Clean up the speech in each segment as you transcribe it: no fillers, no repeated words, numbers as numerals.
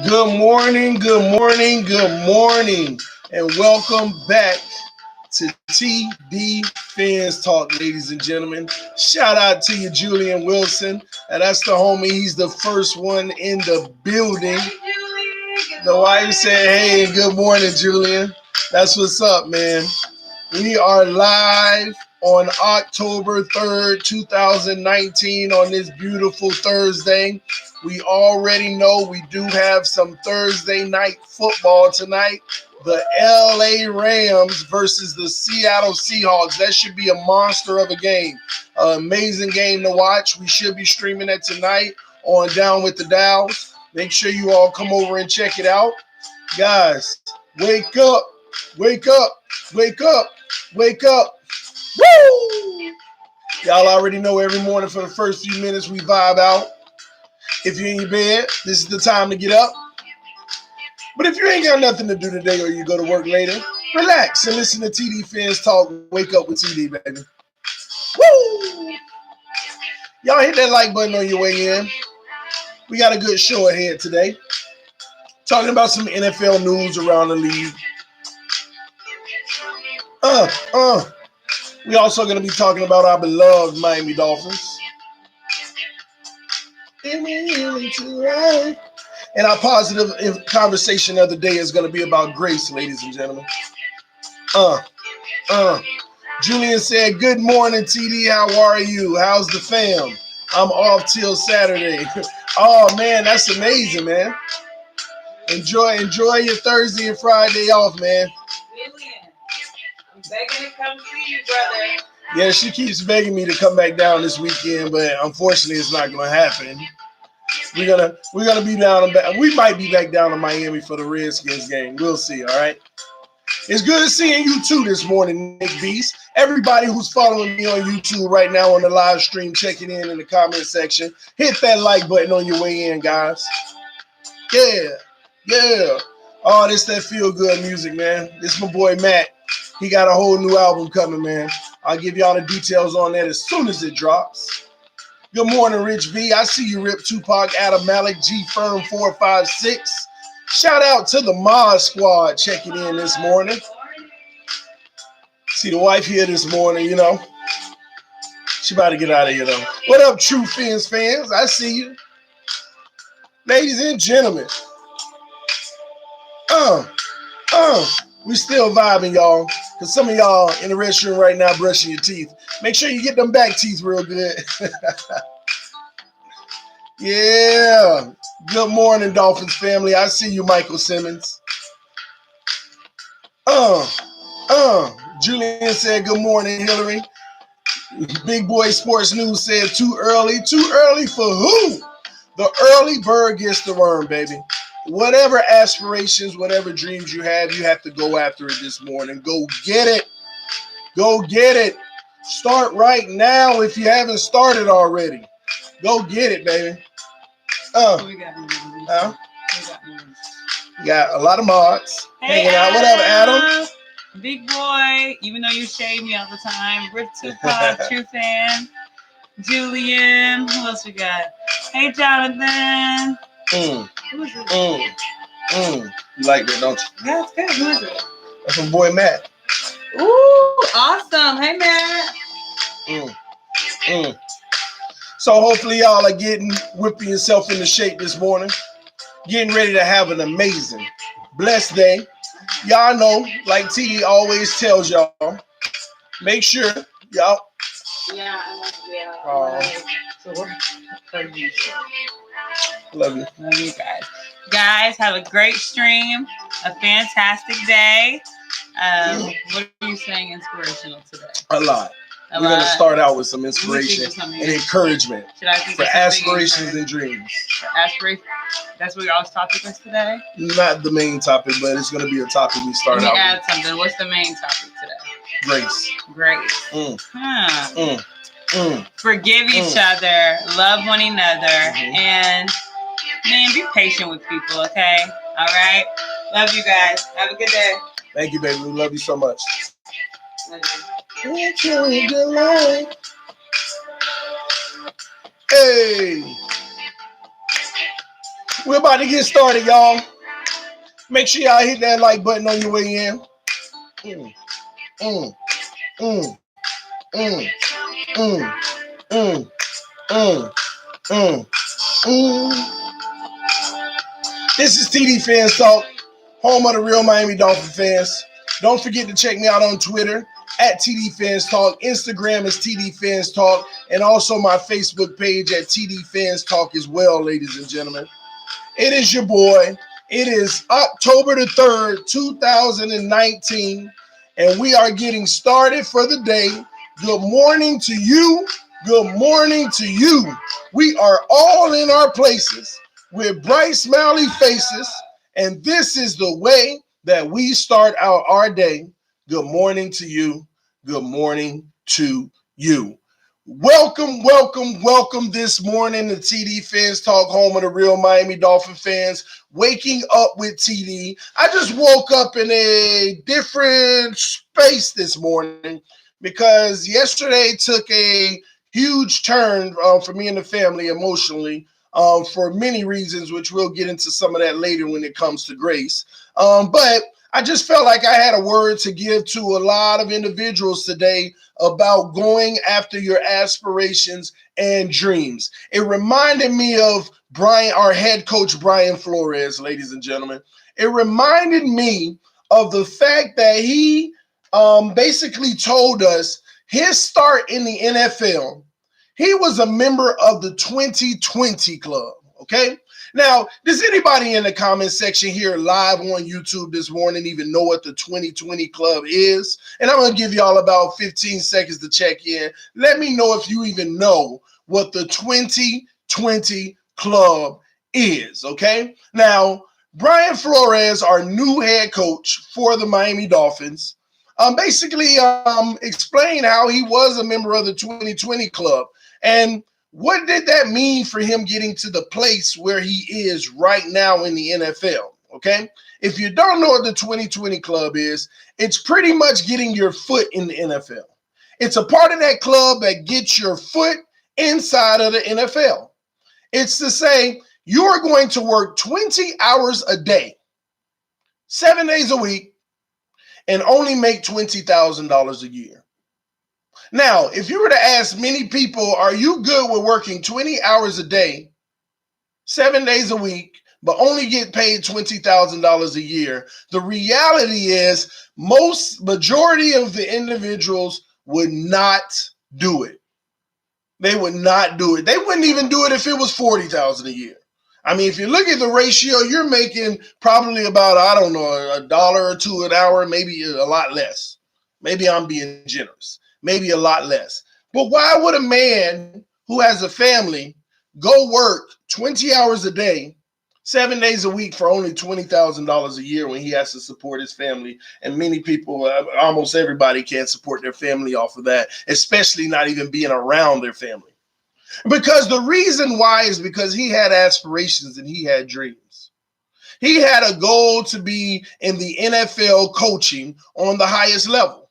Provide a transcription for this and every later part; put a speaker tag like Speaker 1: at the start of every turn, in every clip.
Speaker 1: Good morning, good morning, good morning, and welcome back to TD Fans Talk, ladies and gentlemen. Shout out to you, Julian Wilson. And that's the homie. He's the first one in the building.
Speaker 2: Hey, Julie.
Speaker 1: The wife said, hey, good morning, Julian. That's what's up, man. We are live on October 3rd, 2019 on this beautiful Thursday. We already know we do have some Thursday night football tonight. The LA Rams versus the Seattle Seahawks. That should be a monster of a game. Amazing game to watch. We should be streaming that tonight on Down with the Dows. Make sure you all come over and check it out. Guys, wake up, wake up, wake up, wake up. Woo! Y'all already know every morning for the first few minutes we vibe out. If you're in your bed, this is the time to get up. But if you ain't got nothing to do today or you go to work later, relax and listen to TD Fans Talk. Wake up with TD, baby. Woo! Y'all hit that like button on your way in. We got a good show ahead today. Talking about some NFL news around the league. We also going to be talking about our beloved Miami Dolphins. And our positive conversation of the day is going to be about grace, ladies and gentlemen. Julian said, good morning, TD. How are you? How's the fam? I'm off till Saturday. Oh, man, that's amazing, man. Enjoy your Thursday and Friday off, man.
Speaker 2: Julian, I'm begging to come see you, brother.
Speaker 1: Yeah, she keeps begging me to come back down this weekend, but unfortunately, it's not going to happen. We're gonna be down. We might be back down to Miami for the Redskins game. We'll see. All right. It's good seeing you too this morning, Nick Beast. Everybody who's following me on YouTube right now on the live stream, checking in the comment section. Hit that like button on your way in, guys. Yeah. Oh, this that feel good music, man. This my boy Matt. He got a whole new album coming, man. I'll give y'all the details on that as soon as it drops. Good morning, Rich V. I see you, Rip Tupac, Adam Malik, G Firm 456. Shout out to the Mod Squad checking in this morning. See the wife here this morning, you know. She about to get out of here, though. What up, True Fins fans? I see you. Ladies and gentlemen. We still vibing, y'all. Because some of y'all in the restroom right now brushing your teeth. Make sure you get them back teeth real good. Yeah. Good morning, Dolphins family. I see you, Michael Simmons. Julian said, good morning, Hillary. Big Boy Sports News said, too early. Too early for who? The early bird gets the worm, baby. Whatever aspirations, whatever dreams you have to go after it this morning. Go get it. Go get it. Start right now if you haven't started already. Go get it, baby. We got a lot of mods hanging out. What up, Adam?
Speaker 2: Big boy, even though you shade me all the time. Rip Tupac, true fan. Julian, who else we got? Hey, Jonathan. Who is it?
Speaker 1: You like that, don't you?
Speaker 2: Yeah, it's good. Who is it?
Speaker 1: That's my boy Matt.
Speaker 2: Ooh, awesome. Hey, Matt.
Speaker 1: So hopefully y'all are whipping yourself into shape this morning. Getting ready to have an amazing, blessed day. Y'all know, like T always tells y'all, make sure y'all.
Speaker 2: Yeah.
Speaker 1: Love you.
Speaker 2: Love you guys. Guys, have a great stream. A fantastic day. What are you saying inspirational today?
Speaker 1: A lot. We're going to start out with some inspiration and encouragement for aspirations and dreams.
Speaker 2: Aspirations? That's what your topic is today?
Speaker 1: Not the main topic, but it's going to be a topic we start out with.
Speaker 2: Add something. What's the main topic today?
Speaker 1: Grace.
Speaker 2: Forgive each other. Love one another. And, man, be patient with people, okay? All right? Love you guys. Have a good day.
Speaker 1: Thank you, baby. We love you so much.
Speaker 2: Love you.
Speaker 1: Hey, We're about to get started, y'all. Make sure y'all hit that like button on your way in. Mm, mm, mm, mm, mm, mm, mm, mm, mm. This is TD Fans Talk, home of the real Miami Dolphin fans. Don't forget to check me out on Twitter at TD Fans Talk. Instagram is TD Fans Talk, and also my Facebook page at TD Fans Talk as well, ladies and gentlemen. It is your boy. It is October the 3rd, 2019, and we are getting started for the day. Good morning to you. Good morning to you. We are all in our places with bright, smiley faces, and this is the way that we start out our day. Good morning to you. Good morning to you. Welcome, welcome, welcome this morning to TD Fans Talk, home of the real Miami Dolphin fans. Waking up with TD. I just woke up in a different space this morning because yesterday took a huge turn for me and the family emotionally for many reasons, which we'll get into some of that later when it comes to Grace. But I just felt like I had a word to give to a lot of individuals today about going after your aspirations and dreams. It reminded me of our head coach, Brian Flores, ladies and gentlemen. It reminded me of the fact that he basically told us his start in the NFL. He was a member of the 2020 club, okay? Now, does anybody in the comment section here live on YouTube this morning even know what the 2020 club is? And I'm going to give y'all about 15 seconds to check in. Let me know if you even know what the 2020 club is, okay? Now, Brian Flores, our new head coach for the Miami Dolphins, basically explained how he was a member of the 2020 club. And what did that mean for him getting to the place where he is right now in the NFL? Okay. If you don't know what the 2020 club is, it's pretty much getting your foot in the NFL. It's a part of that club that gets your foot inside of the NFL. It's to say you are going to work 20 hours a day, 7 days a week, and only make $20,000 a year. Now, if you were to ask many people, are you good with working 20 hours a day, 7 days a week, but only get paid $20,000 a year? The reality is majority of the individuals would not do it. They would not do it. They wouldn't even do it if it was $40,000 a year. I mean, if you look at the ratio, you're making probably about, I don't know, $1 or $2 an hour, maybe a lot less. Maybe I'm being generous. Maybe a lot less. But why would a man who has a family go work 20 hours a day, 7 days a week for only $20,000 a year when he has to support his family? And many people, almost everybody, can't support their family off of that, especially not even being around their family. Because the reason why is because he had aspirations and he had dreams. He had a goal to be in the NFL coaching on the highest level.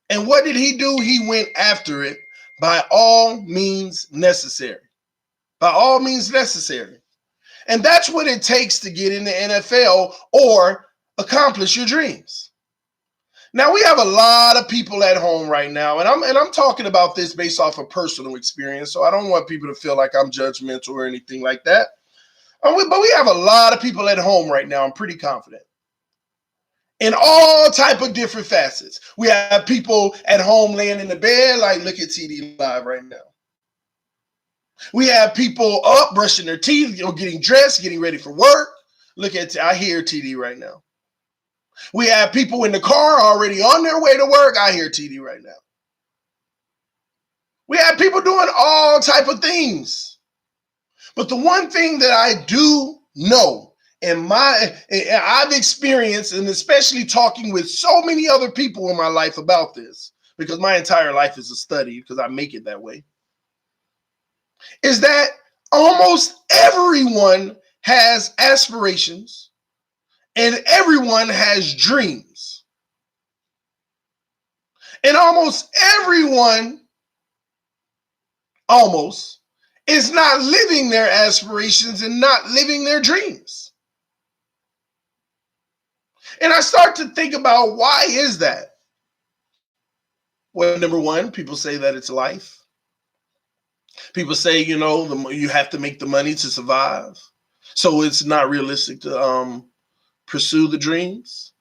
Speaker 1: And what did he do? He went after it by all means necessary. By all means necessary. And that's what it takes to get in the NFL or accomplish your dreams. Now, we have a lot of people at home right now, and I'm talking about this based off of personal experience, so I don't want people to feel like I'm judgmental or anything like that. But we have a lot of people at home right now, I'm pretty confident, in all type of different facets. We have people at home laying in the bed, like look at TD Live right now. We have people up brushing their teeth, getting dressed, getting ready for work. I hear TD right now. We have people in the car already on their way to work. I hear TD right now. We have people doing all type of things. But the one thing that I do know, and I've experienced, and especially talking with so many other people in my life about this, because my entire life is a study, because I make it that way, is that almost everyone has aspirations and everyone has dreams. And almost everyone is not living their aspirations and not living their dreams. And I start to think about, why is that? Well, number one, people say that it's life. People say, you have to make the money to survive. So it's not realistic to pursue the dreams.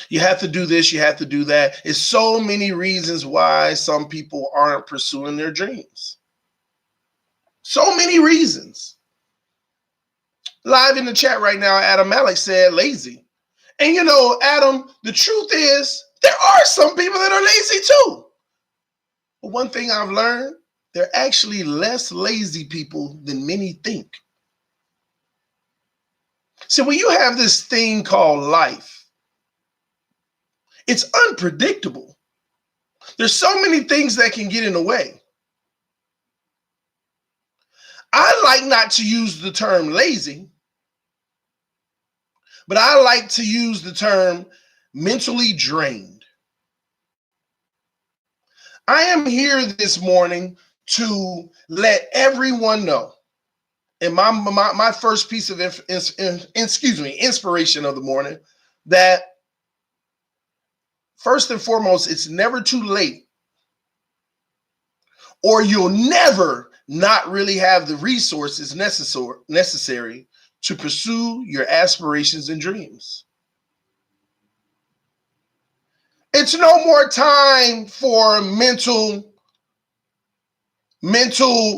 Speaker 1: You have to do this, you have to do that. It's so many reasons why some people aren't pursuing their dreams. So many reasons. Live in the chat right now, Adam Malik said lazy. And Adam, the truth is, there are some people that are lazy too. But one thing I've learned, there are actually less lazy people than many think. So when you have this thing called life, it's unpredictable. There's so many things that can get in the way. I like not to use the term lazy, but I like to use the term mentally drained. I am here this morning to let everyone know, and my first piece of inspiration of the morning, that first and foremost, it's never too late, or you'll never not really have the resources necessary to pursue your aspirations and dreams. It's no more time for mental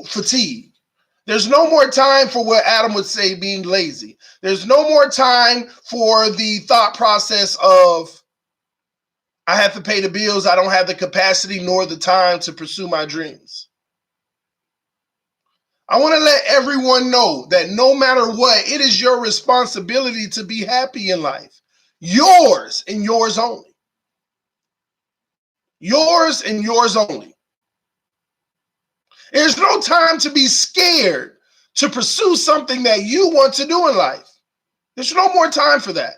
Speaker 1: fatigue. There's no more time for what Adam would say being lazy. There's no more time for the thought process of, I have to pay the bills, I don't have the capacity nor the time to pursue my dreams. I want to let everyone know that no matter what, it is your responsibility to be happy in life. Yours and yours only. Yours and yours only. There's no time to be scared to pursue something that you want to do in life. There's no more time for that.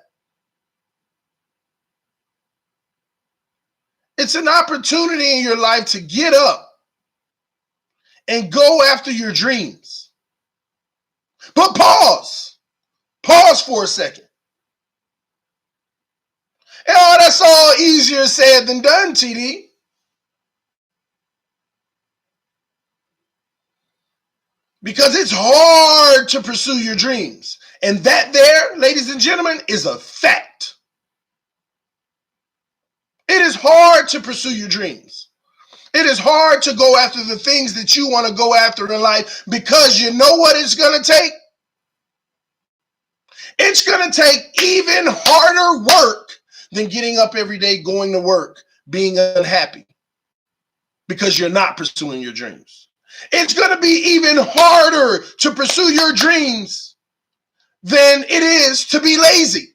Speaker 1: It's an opportunity in your life to get up and go after your dreams. But pause. Pause for a second. That's all easier said than done, TD. Because it's hard to pursue your dreams. And that there, ladies and gentlemen, is a fact. It is hard to pursue your dreams. It is hard to go after the things that you want to go after in life, because you know what it's going to take? It's going to take even harder work than getting up every day, going to work, being unhappy because you're not pursuing your dreams. It's going to be even harder to pursue your dreams than it is to be lazy,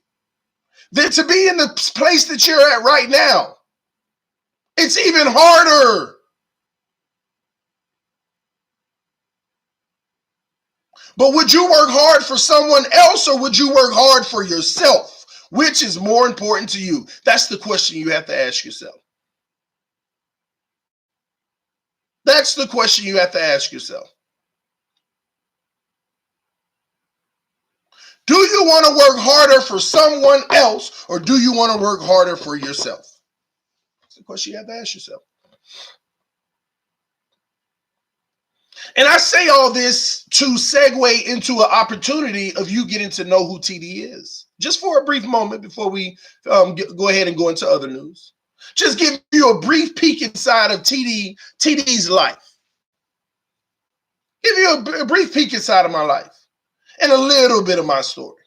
Speaker 1: than to be in the place that you're at right now. It's even harder. But would you work hard for someone else, or would you work hard for yourself? Which is more important to you? That's the question you have to ask yourself. That's the question you have to ask yourself. Do you want to work harder for someone else, or do you want to work harder for yourself? That's the question you have to ask yourself. And I say all this to segue into an opportunity of you getting to know who TD is. Just for a brief moment before we go ahead and go into other news. Just give you a brief peek inside of TD's life. Give you a brief peek inside of my life and a little bit of my story.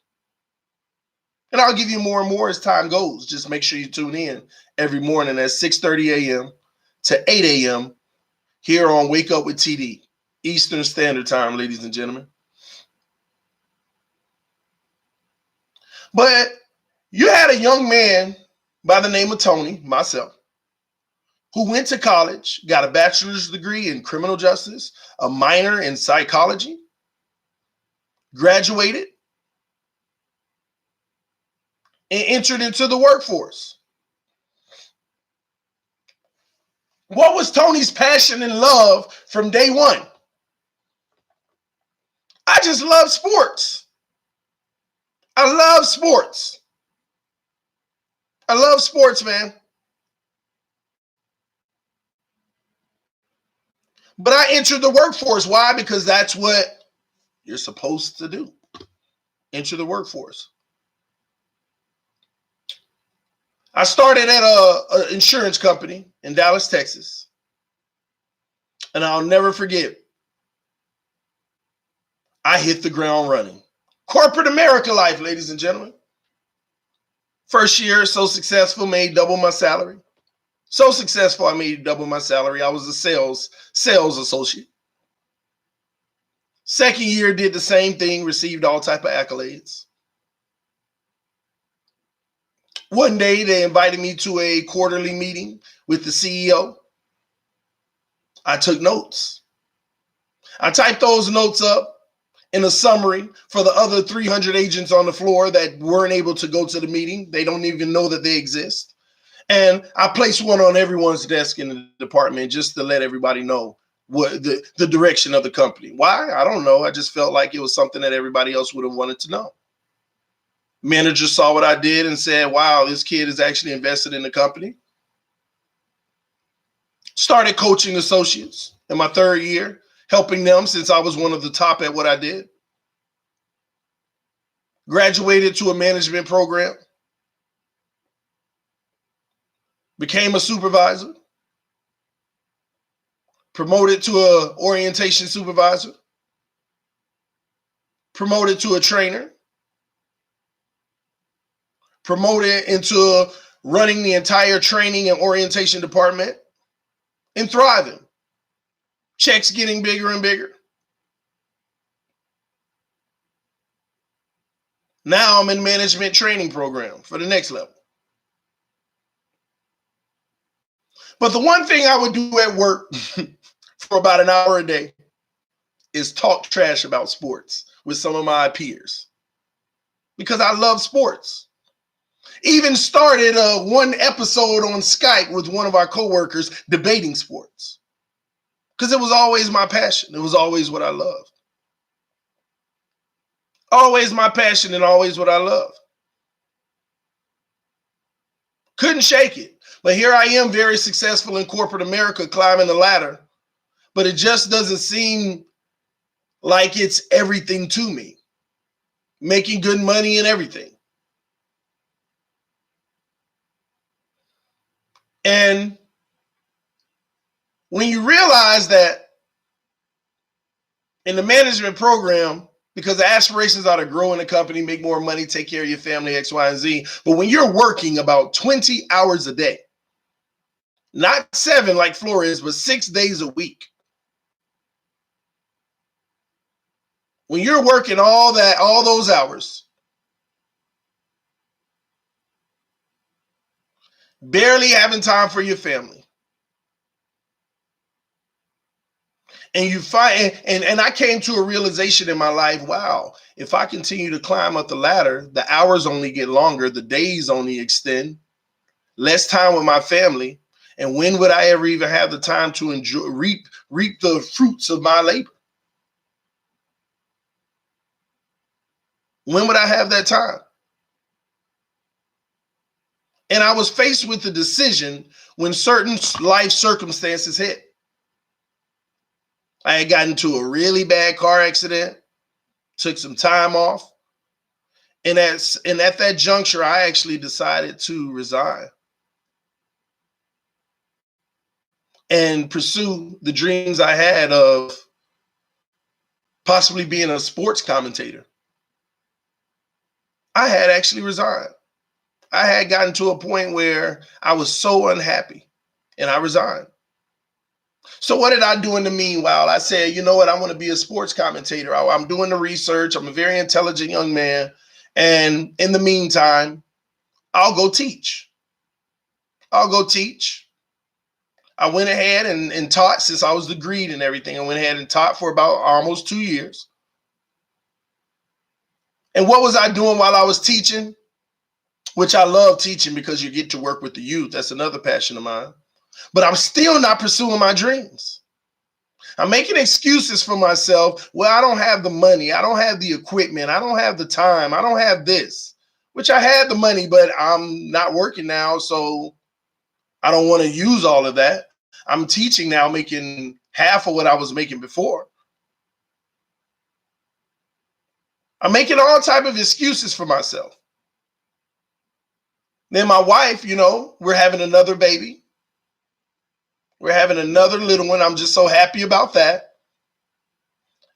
Speaker 1: And I'll give you more and more as time goes. Just make sure you tune in every morning at 6:30 a.m. to 8 a.m. here on Wake Up with TD, Eastern Standard Time, ladies and gentlemen. But you had a young man by the name of Tony, myself, who went to college, got a bachelor's degree in criminal justice, a minor in psychology, graduated, and entered into the workforce. What was Tony's passion and love from day one? just love sports. I love sports. I love sports, man. But I entered the workforce. Why? Because that's what you're supposed to do. Enter the workforce. I started at an insurance company in Dallas, Texas. And I'll never forget, I hit the ground running. Corporate America life, ladies and gentlemen. First year, so successful, made double my salary. So successful, I made double my salary. I was a sales associate. Second year, did the same thing, received all type of accolades. One day, they invited me to a quarterly meeting with the CEO. I took notes. I typed those notes up in a summary for the other 300 agents on the floor that weren't able to go to the meeting. They don't even know that they exist. And I placed one on everyone's desk in the department just to let everybody know what the direction of the company. Why? I don't know. I just felt like it was something that everybody else would have wanted to know. Manager saw what I did and said, wow, this kid is actually invested in the company. Started coaching associates in my third year, helping them since I was one of the top at what I did. Graduated to a management program. Became a supervisor. Promoted to an orientation supervisor. Promoted to a trainer. Promoted into running the entire training and orientation department and thriving. Checks getting bigger and bigger. Now I'm in management training program for the next level. But the one thing I would do at work for about an hour a day is talk trash about sports with some of my peers because I love sports. Even started one episode on Skype with one of our coworkers debating sports because it was always my passion. It was always what I loved. Always my passion and always what I love. Couldn't shake it. But here I am, very successful in corporate America, climbing the ladder. But it just doesn't seem like it's everything to me. Making good money and everything. And when you realize that in the management program, because the aspirations are to grow in the company, make more money, take care of your family, X, Y, and Z. But when you're working about 20 hours a day, not 7 like Flores, but 6 days a week. When you're working all those hours, barely having time for your family. And you find, and I came to a realization in my life, wow, if I continue to climb up the ladder, the hours only get longer, the days only extend, less time with my family. And when would I ever even have the time to enjoy, reap the fruits of my labor? When would I have that time? And I was faced with the decision when certain life circumstances hit. I had gotten into a really bad car accident, took some time off. And at that juncture, I actually decided to resign and pursue the dreams I had of possibly being a sports commentator. I had actually resigned. I had gotten to a point where I was so unhappy and I resigned. So what did I do in the meanwhile? I said, you know what? I want to be a sports commentator. I'm doing the research. I'm a very intelligent young man. And in the meantime, I'll go teach. I went ahead and taught since I was degreed and everything. I went ahead and taught for about almost 2 years. And what was I doing while I was teaching? Which I love teaching because you get to work with the youth. That's another passion of mine. But I'm still not pursuing my dreams. I'm making excuses for myself. Well, I don't have the money. I don't have the equipment. I don't have the time. I don't have this, which I had the money, but I'm not working now. So I don't want to use all of that. I'm teaching now, making half of what I was making before. I'm making all type of excuses for myself. Then my wife, we're having another baby. We're having another little one. I'm just so happy about that.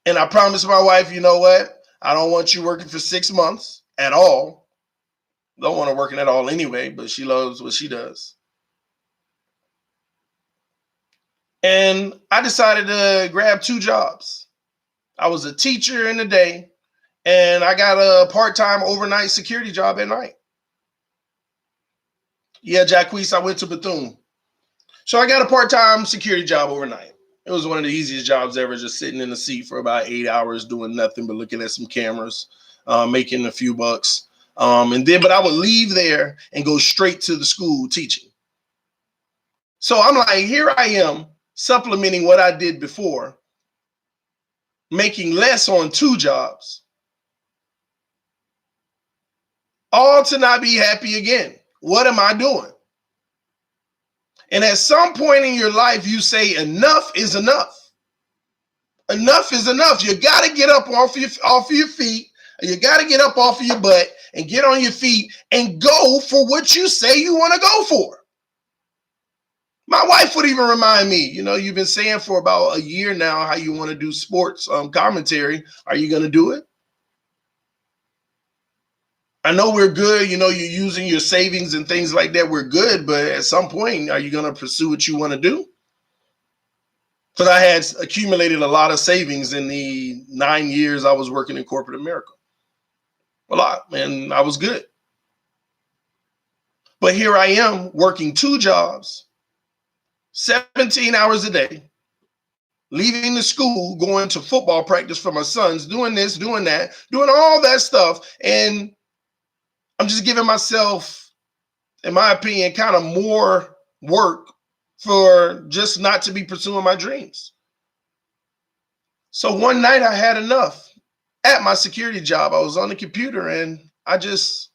Speaker 1: And I promised my wife, you know what? I don't want you working for 6 months at all. Don't want her working at all anyway, but she loves what she does. And I decided to grab 2 jobs. I was a teacher in the day, and I got a part-time overnight security job at night. Yeah, Jacquees, I went to Bethune. So I got a part-time security job overnight. It was one of the easiest jobs ever, just sitting in the seat for about 8 hours doing nothing but looking at some cameras, making a few bucks. But I would leave there and go straight to the school teaching. So I'm like, here I am supplementing what I did before, making less on 2 jobs, all to not be happy again. What am I doing? And at some point in your life, you say enough is enough. Enough is enough. You got to get up off of your feet. You got to get up off of your butt and get on your feet and go for what you say you want to go for. My wife would even remind me, you've been saying for about a year now how you want to do sports commentary. Are you going to do it? I know we're good. You're using your savings and things like that. We're good. But at some point, are you going to pursue what you want to do? Because I had accumulated a lot of savings in the 9 years I was working in corporate America. A lot, and I was good. But here I am working 2 jobs, 17 hours a day, leaving the school, going to football practice for my sons, doing this, doing that, doing all that stuff. And I'm just giving myself, in my opinion, kind of more work for just not to be pursuing my dreams. So one night I had enough. At my security job, I was on the computer and I just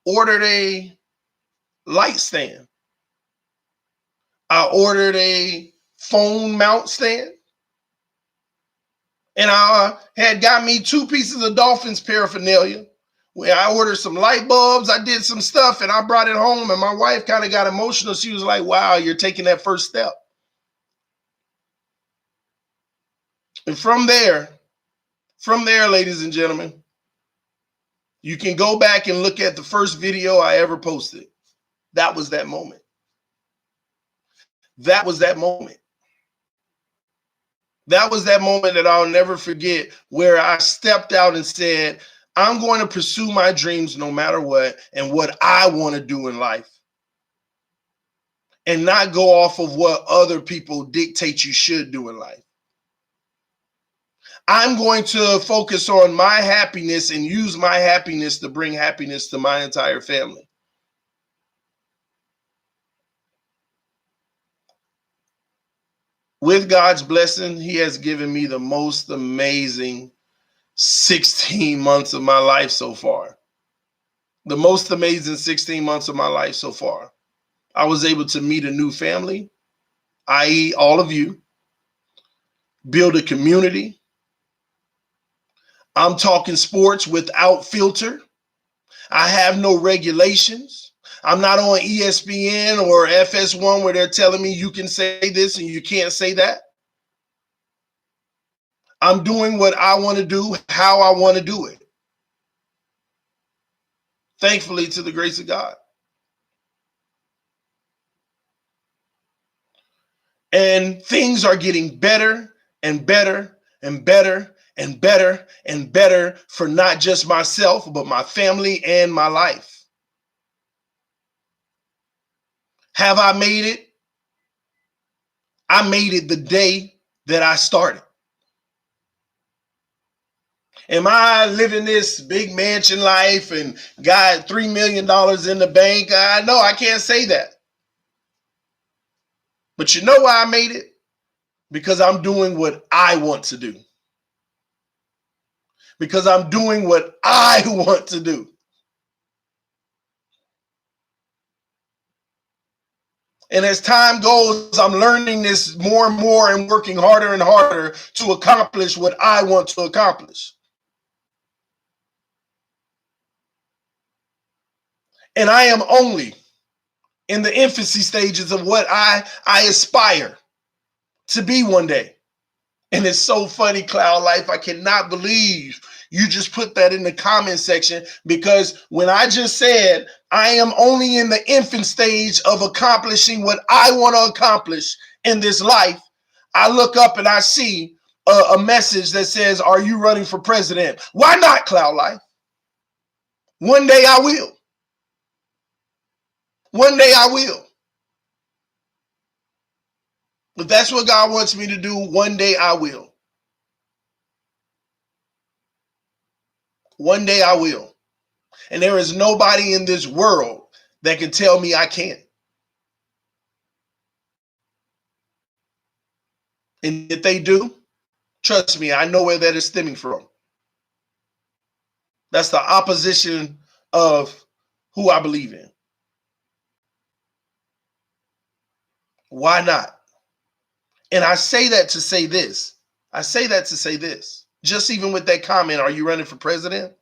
Speaker 1: ordered a light stand. I ordered a phone mount stand. And I had got me 2 pieces of Dolphins paraphernalia. Where I ordered some light bulbs. I did some stuff and I brought it home. And my wife kind of got emotional. She was like, wow, you're taking that first step. And from there, ladies and gentlemen, you can go back and look at the first video I ever posted. That was that moment. That was that moment. That was that moment that I'll never forget, where I stepped out and said, I'm going to pursue my dreams no matter what and what I want to do in life, and not go off of what other people dictate you should do in life. I'm going to focus on my happiness and use my happiness to bring happiness to my entire family. With God's blessing, He has given me the most amazing 16 months of my life so far. The most amazing 16 months of my life so far. I was able to meet a new family, i.e., all of you, build a community. I'm talking sports without filter. I have no regulations. I'm not on ESPN or FS1 where they're telling me you can say this and you can't say that. I'm doing what I want to do, how I want to do it. Thankfully, to the grace of God. And things are getting better and better and better and better and better for not just myself, but my family and my life. Have I made it? I made it the day that I started. Am I living this big mansion life and got $3 million in the bank? No, I can't say that. But you know why I made it? Because I'm doing what I want to do. Because I'm doing what I want to do. And as time goes, I'm learning this more and more and working harder and harder to accomplish what I want to accomplish. And I am only in the infancy stages of what I aspire to be one day. And it's so funny, Cloud Life. I cannot believe you just put that in the comment section, because when I just said I am only in the infant stage of accomplishing what I want to accomplish in this life, I look up and I see a message that says, are you running for president? Why not, Cloud Life? One day I will. One day I will. If that's what God wants me to do, one day I will. One day I will. And there is nobody in this world that can tell me I can't. And if they do, trust me, I know where that is stemming from. That's the opposition of who I believe in. Why not? And I say that to say this. Just even with that comment, are you running for president?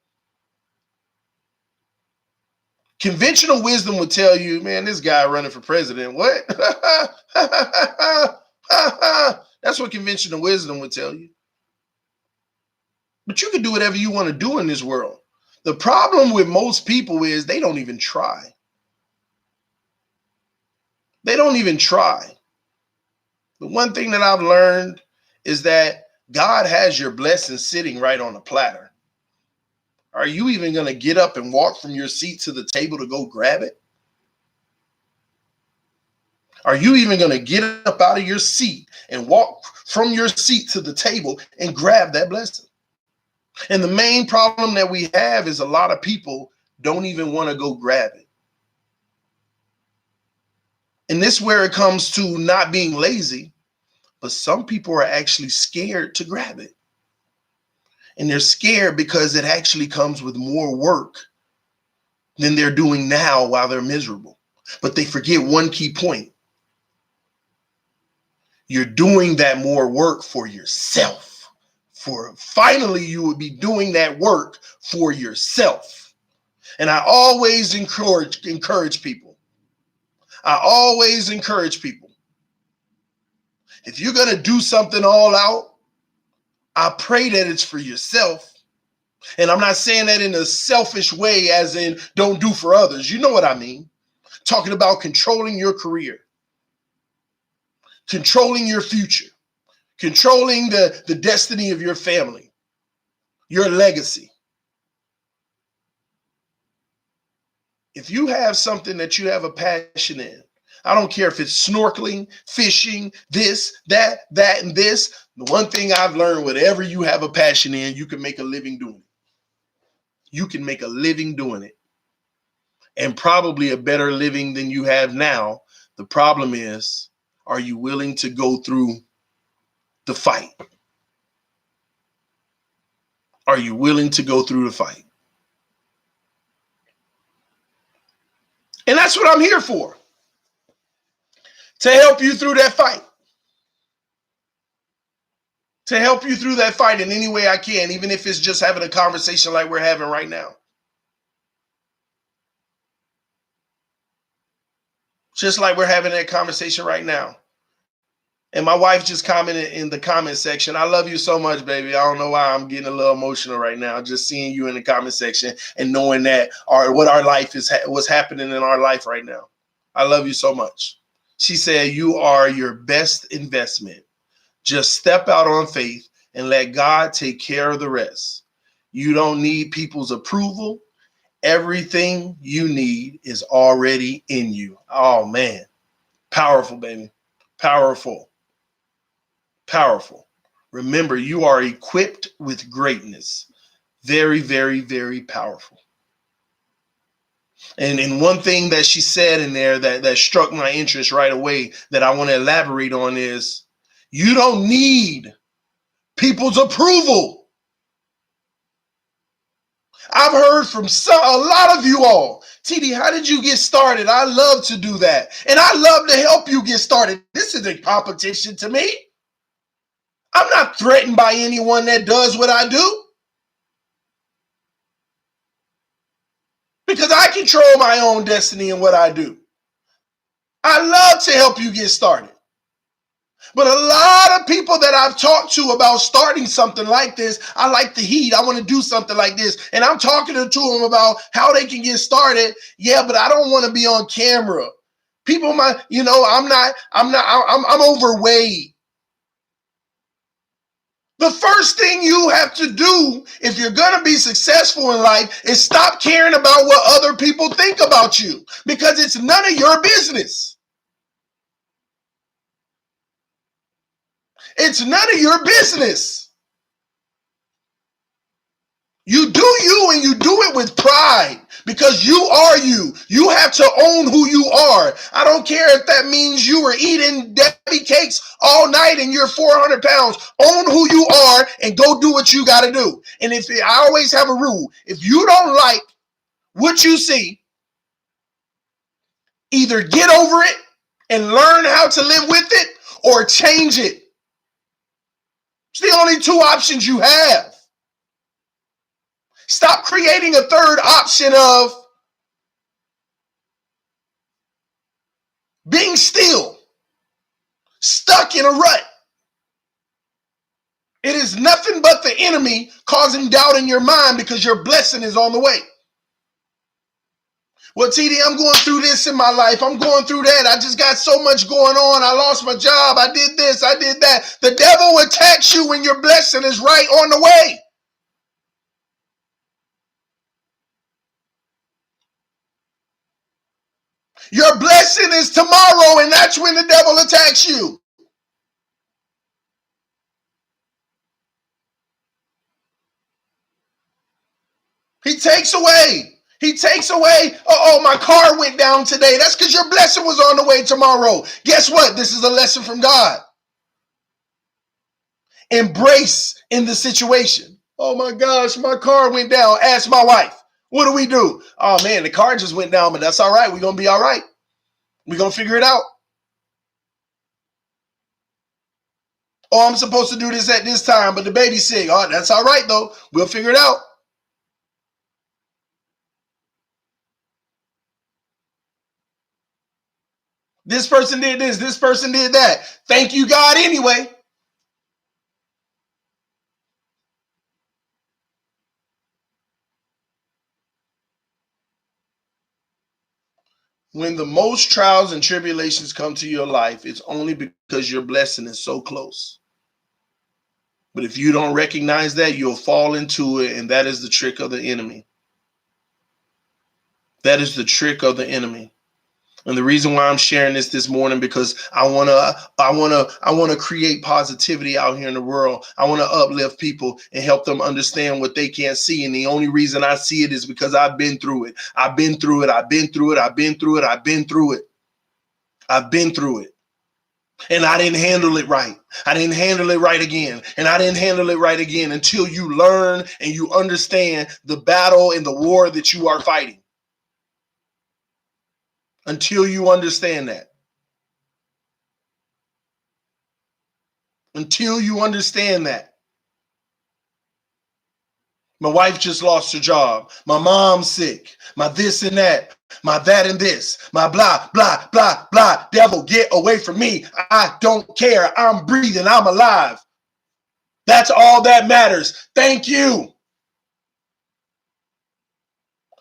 Speaker 1: Conventional wisdom would tell you, man, this guy running for president. What? That's what conventional wisdom would tell you. But you can do whatever you want to do in this world. The problem with most people is they don't even try. They don't even try. The one thing that I've learned is that God has your blessing sitting right on a platter. Are you even going to get up and walk from your seat to the table to go grab it? Are you even going to get up out of your seat and walk from your seat to the table and grab that blessing? And the main problem that we have is a lot of people don't even want to go grab it. And this is where it comes to not being lazy, but some people are actually scared to grab it. And they're scared because it actually comes with more work than they're doing now while they're miserable. But they forget one key point. You're doing that more work for yourself. Finally, you would be doing that work for yourself. And I always encourage people. If you're going to do something all out, I pray that it's for yourself. And I'm not saying that in a selfish way, as in don't do for others. You know what I mean? Talking about controlling your career, controlling your future, controlling the destiny of your family, your legacy. If you have something that you have a passion in, I don't care if it's snorkeling, fishing, this, that, and this. The one thing I've learned, whatever you have a passion in, you can make a living doing it. You can make a living doing it. And probably a better living than you have now. The problem is, are you willing to go through the fight? Are you willing to go through the fight? And that's what I'm here for. To help you through that fight. To help you through that fight in any way I can, even if it's just having a conversation like we're having right now. Just like we're having that conversation right now. And my wife just commented in the comment section, I love you so much, baby. I don't know why I'm getting a little emotional right now, just seeing you in the comment section and knowing that what our life is, what's happening in our life right now. I love you so much. She said, you are your best investment. Just step out on faith and let God take care of the rest. You don't need people's approval. Everything you need is already in you. Oh, man. Powerful, baby. Powerful. Powerful. Remember, you are equipped with greatness. Very, very, very powerful. And one thing that she said in there that struck my interest right away that I want to elaborate on is, You don't need people's approval. I've heard from a lot of you all, TD, how did you get started? I love to do that. And I love to help you get started. This isn't competition to me. I'm not threatened by anyone that does what I do, because I control my own destiny and what I do. I love to help you get started. But a lot of people that I've talked to about starting something like this, I like the heat. I want to do something like this. And I'm talking to them about how they can get started. Yeah, but I don't want to be on camera. People might, I'm overweight. The first thing you have to do if you're going to be successful in life is stop caring about what other people think about you, because it's none of your business. It's none of your business. You do you, and you do it with pride, because you are you. You have to own who you are. I don't care if that means you were eating Debbie cakes all night and you're 400 pounds. Own who you are and go do what you got to do. And I always have a rule. If you don't like what you see, either get over it and learn how to live with it, or change it. It's the only two options you have. Stop creating a third option of being still, stuck in a rut. It is nothing but the enemy causing doubt in your mind, because your blessing is on the way. Well, TD, I'm going through this in my life. I'm going through that. I just got so much going on. I lost my job. I did this. I did that. The devil attacks you when your blessing is right on the way. Your blessing is tomorrow, and that's when the devil attacks you. He takes away. Oh, my car went down today. That's because your blessing was on the way tomorrow. Guess what? This is a lesson from God. Embrace in the situation. Oh my gosh, my car went down. Ask my wife. What do we do? Oh man, the car just went down, but that's all right. We're going to be all right. We're going to figure it out. Oh, I'm supposed to do this at this time, but the baby's sick. Oh, that's all right though. We'll figure it out. This person did this. This person did that. Thank you, God, anyway. When the most trials and tribulations come to your life, it's only because your blessing is so close. But if you don't recognize that, you'll fall into it, and that is the trick of the enemy. That is the trick of the enemy. And the reason why I'm sharing this morning, because I want to create positivity out here in the world. I want to uplift people and help them understand what they can't see. And the only reason I see it is because I've been through it. I've been through it. I've been through it. I've been through it. I've been through it. I've been through it. And I didn't handle it right. I didn't handle it right again. And I didn't handle it right again, until you learn and you understand the battle and the war that you are fighting. Until you understand that. Until you understand that. My wife just lost her job. My mom's sick. My this and that. My that and this. My blah, blah, blah, blah. Devil, get away from me. I don't care. I'm breathing. I'm alive. That's all that matters. Thank you.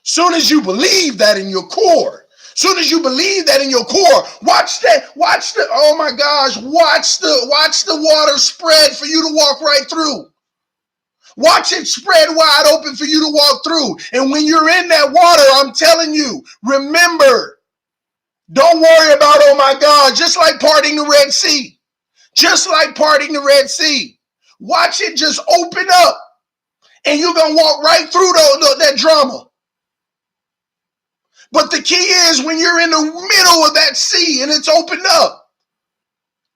Speaker 1: Soon as you believe that in your core, soon as you believe that in your core, watch the, oh my gosh, watch the water spread for you to walk right through. Watch it spread wide open for you to walk through. And when you're in that water, I'm telling you, remember, don't worry about, oh my God, just like parting the Red Sea. Just like parting the Red Sea. Watch it just open up, and you're going to walk right through that drama. But the key is, when you're in the middle of that sea and it's opened up,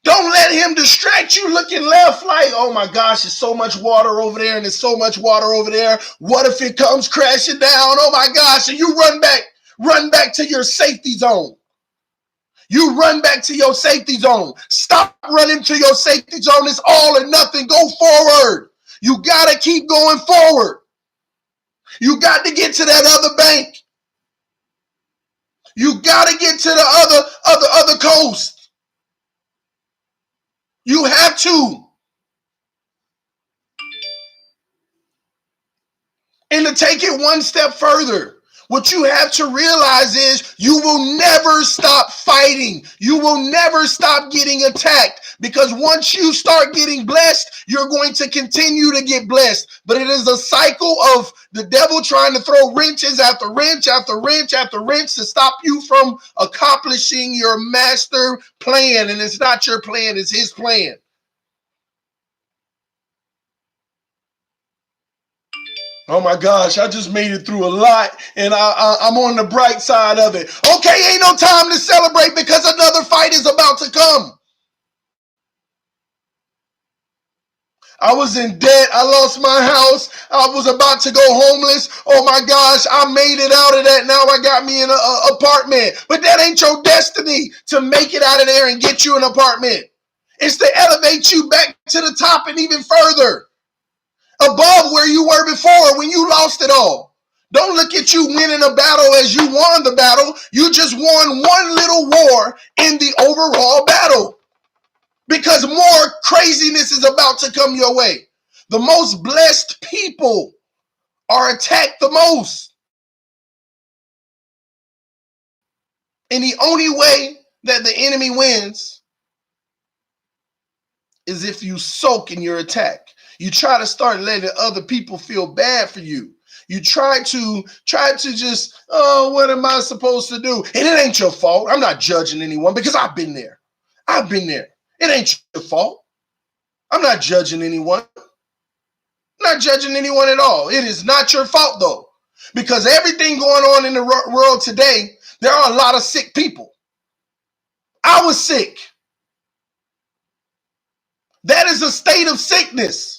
Speaker 1: Don't let him distract you looking left like, oh my gosh, there's so much water over there and there's so much water over there. What if it comes crashing down? Oh my gosh, and you run back to your safety zone. You run back to your safety zone. Stop running to your safety zone. It's all or nothing. Go forward. You got to keep going forward. You got to get to that other bank. You got to get to the other coast. You have to. And to take it one step further, what you have to realize is you will never stop fighting. You will never stop getting attacked, because once you start getting blessed, you're going to continue to get blessed. But it is a cycle of the devil trying to throw wrenches after wrench after wrench after wrench to stop you from accomplishing your master plan. And it's not your plan, it's his plan. Oh my gosh, I just made it through a lot, and I'm on the bright side of it. Okay, ain't no time to celebrate because another fight is about to come. I was in debt. I lost my house. I was about to go homeless. Oh my gosh, I made it out of that. Now I got me an apartment. But that ain't your destiny to make it out of there and get you an apartment. It's to elevate you back to the top and even further. Above where you were before when you lost it all. Don't look at you winning a battle as you won the battle. You just won one little war in the overall battle, because more craziness is about to come your way. The most blessed people are attacked the most. And the only way that the enemy wins is if you soak in your attack. You try to start letting other people feel bad for you. You try to just, oh, what am I supposed to do? And it ain't your fault. I'm not judging anyone because I've been there. I've been there. It ain't your fault. I'm not judging anyone. I'm not judging anyone at all. It is not your fault though, because everything going on in the world today, there are a lot of sick people. I was sick. That is a state of sickness.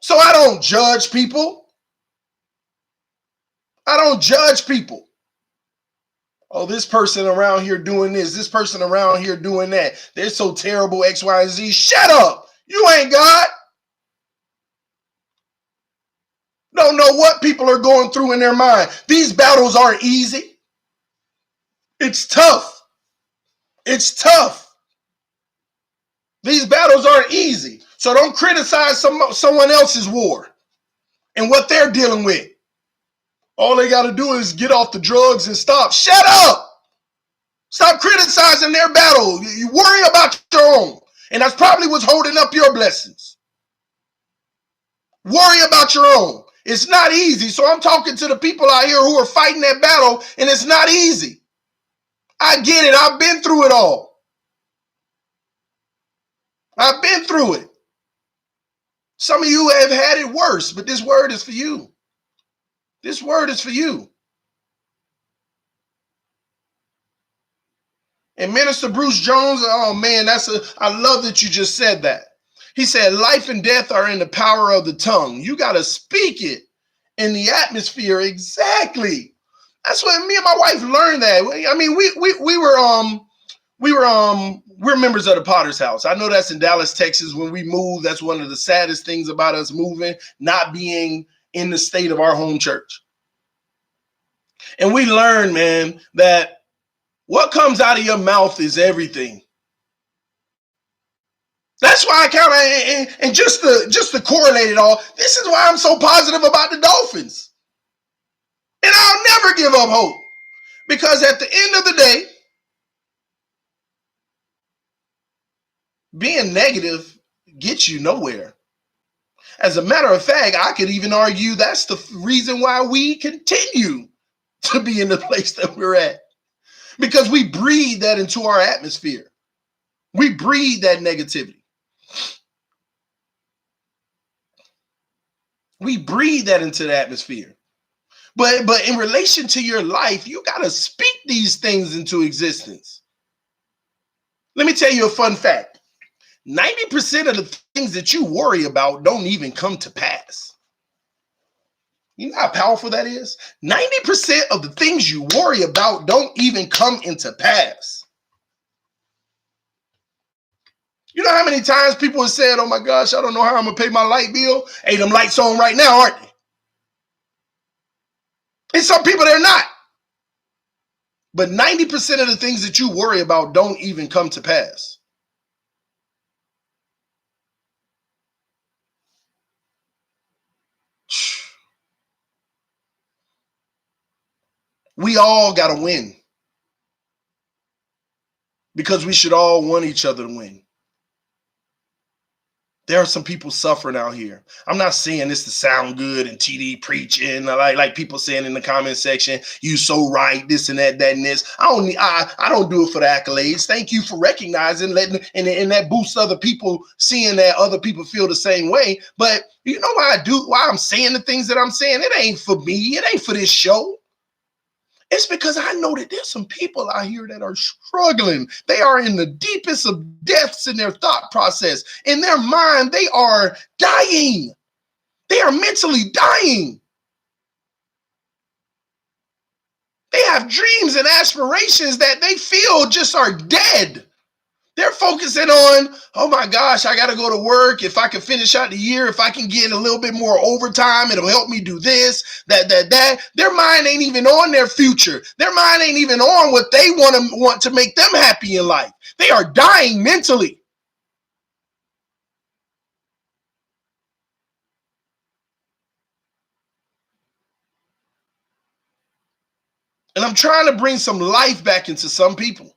Speaker 1: So I don't judge people. I don't judge people. Oh, this person around here doing this person around here doing that. They're so terrible, X, Y, and Z. Shut up. You ain't God. Don't know what people are going through in their mind. These battles aren't easy. It's tough. It's tough. These battles aren't easy. So don't criticize someone else's war and what they're dealing with. All they got to do is get off the drugs and stop. Shut up. Stop criticizing their battle. You worry about your own. And that's probably what's holding up your blessings. Worry about your own. It's not easy. So I'm talking to the people out here who are fighting that battle, and it's not easy. I get it. I've been through it all. I've been through it. Some of you have had it worse, but this word is for you. This word is for you. And Minister Bruce Jones, oh man, I love that you just said that. He said, life and death are in the power of the tongue. You got to speak it in the atmosphere. Exactly. That's what me and my wife learned that. I mean, we're members of the Potter's House. I know that's in Dallas, Texas. When we moved, that's one of the saddest things about us moving, not being in the state of our home church. And we learned, man, that what comes out of your mouth is everything. That's why I kind of, and just to correlate it all, this is why I'm so positive about the Dolphins. And I'll never give up hope, because at the end of the day, being negative gets you nowhere. As a matter of fact, I could even argue that's the reason why we continue to be in the place that we're at, because we breathe that into our atmosphere. We breathe that negativity. We breathe that into the atmosphere. But in relation to your life, you got to speak these things into existence. Let me tell you a fun fact. 90% of the things that you worry about don't even come to pass. You know how powerful that is? 90% of the things you worry about don't even come into pass. You know how many times people have said, oh my gosh, I don't know how I'm going to pay my light bill? Hey, them lights on right now, aren't they? And some people, they're not. But 90% of the things that you worry about don't even come to pass. We all got to win. Because we should all want each other to win. There are some people suffering out here. I'm not saying this to sound good and TD preaching, like people saying in the comment section, you so right, this and that, that and this. I don't do it for the accolades. Thank you for recognizing, letting and that boosts other people, seeing that other people feel the same way. But you know why I'm saying the things that I'm saying? It ain't for me. It ain't for this show. It's because I know that there's some people out here that are struggling. They are in the deepest of depths in their thought process. In their mind, they are dying. They are mentally dying. They have dreams and aspirations that they feel just are dead. They're focusing on, oh my gosh, I got to go to work. If I can finish out the year, if I can get a little bit more overtime, it'll help me do this, that. Their mind ain't even on their future. Their mind ain't even on what they want to make them happy in life. They are dying mentally. And I'm trying to bring some life back into some people.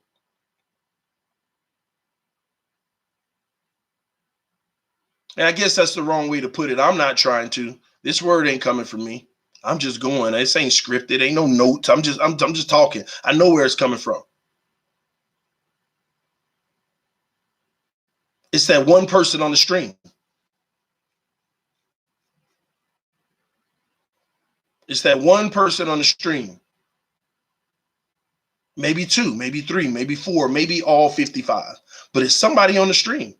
Speaker 1: And I guess that's the wrong way to put it. I'm not trying to. This word ain't coming from me. I'm just going. This ain't scripted. Ain't no notes. I'm just talking. I know where it's coming from. It's that one person on the stream. It's that one person on the stream. Maybe two, maybe three, maybe four, maybe all 55. But it's somebody on the stream.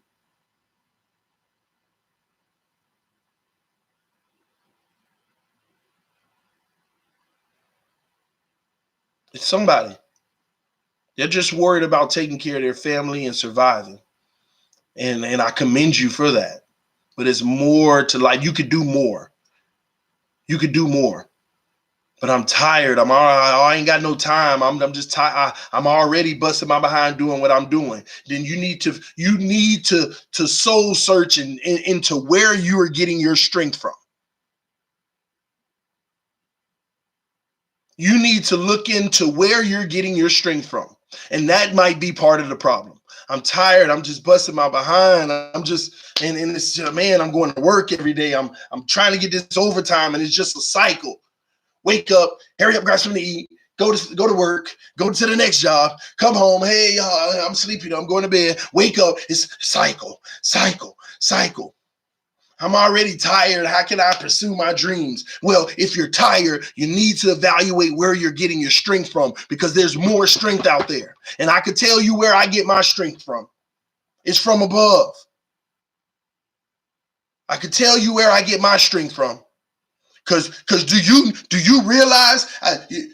Speaker 1: It's somebody. They're just worried about taking care of their family and surviving. And I commend you for that. But it's more to like, you could do more. You could do more. But I'm tired. I ain't got no time. I'm just tired. I'm already busting my behind doing what I'm doing. Then you need to soul search into where you are getting your strength from. You need to look into where you're getting your strength from. And that might be part of the problem. I'm tired. I'm just busting my behind. I'm just, and it's, man, I'm going to work every day. I'm trying to get this overtime, and it's just a cycle. Wake up, hurry up, grab something to eat, go to work, go to the next job, come home. Hey, I'm sleepy. I'm going to bed. Wake up. It's cycle. I'm already tired. How can I pursue my dreams? Well, if you're tired, you need to evaluate where you're getting your strength from, because there's more strength out there. And I could tell you where I get my strength from. It's from above. I could tell you where I get my strength from. Because do you realize,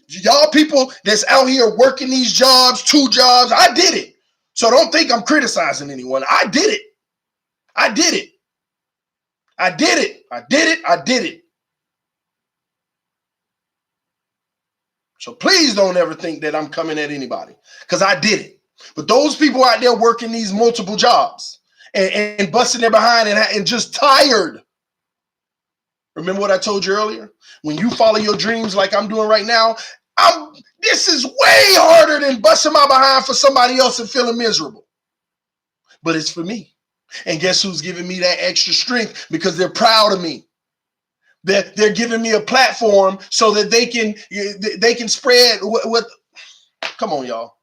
Speaker 1: y'all people that's out here working these jobs, 2 jobs, I did it. So don't think I'm criticizing anyone. I did it. So please don't ever think that I'm coming at anybody, because I did it. But those people out there working these multiple jobs and busting their behind and just tired. Remember what I told you earlier? When you follow your dreams like I'm doing right now, this is way harder than busting my behind for somebody else and feeling miserable. But it's for me. And guess who's giving me that extra strength? Because they're proud of me. They're giving me a platform so that they can spread what. Come on, y'all.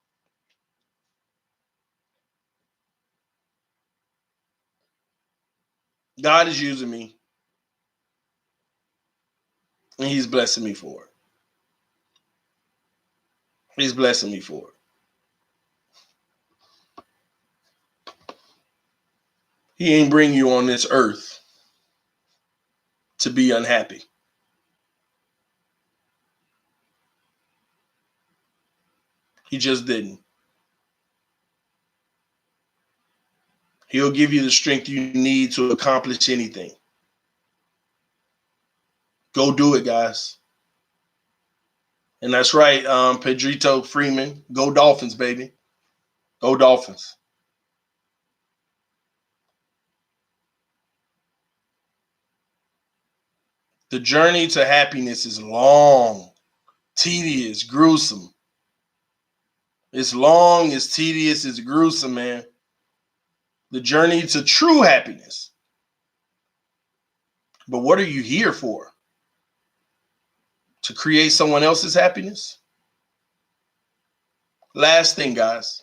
Speaker 1: God is using me, and He's blessing me for it. He's blessing me for it. He ain't bring you on this earth to be unhappy. He just didn't. He'll give you the strength you need to accomplish anything. Go do it, guys. And that's right, Pedrito Freeman. Go Dolphins, baby. Go Dolphins. The journey to happiness is long, tedious, gruesome. It's long, it's tedious, it's gruesome, man. The journey to true happiness. But what are you here for? To create someone else's happiness? Last thing, guys,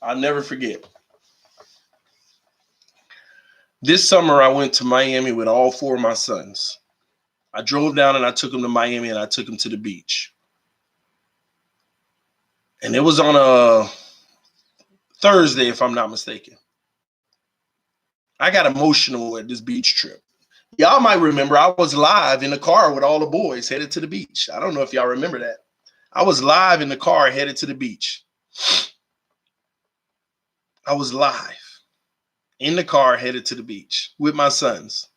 Speaker 1: I'll never forget. This summer, I went to Miami with all 4 of my sons. I drove down and I took them to Miami and I took them to the beach. And it was on a Thursday, if I'm not mistaken. I got emotional at this beach trip. Y'all might remember I was live in the car with all the boys headed to the beach. I don't know if y'all remember that. I was live in the car headed to the beach. I was live in the car headed to the beach with my sons.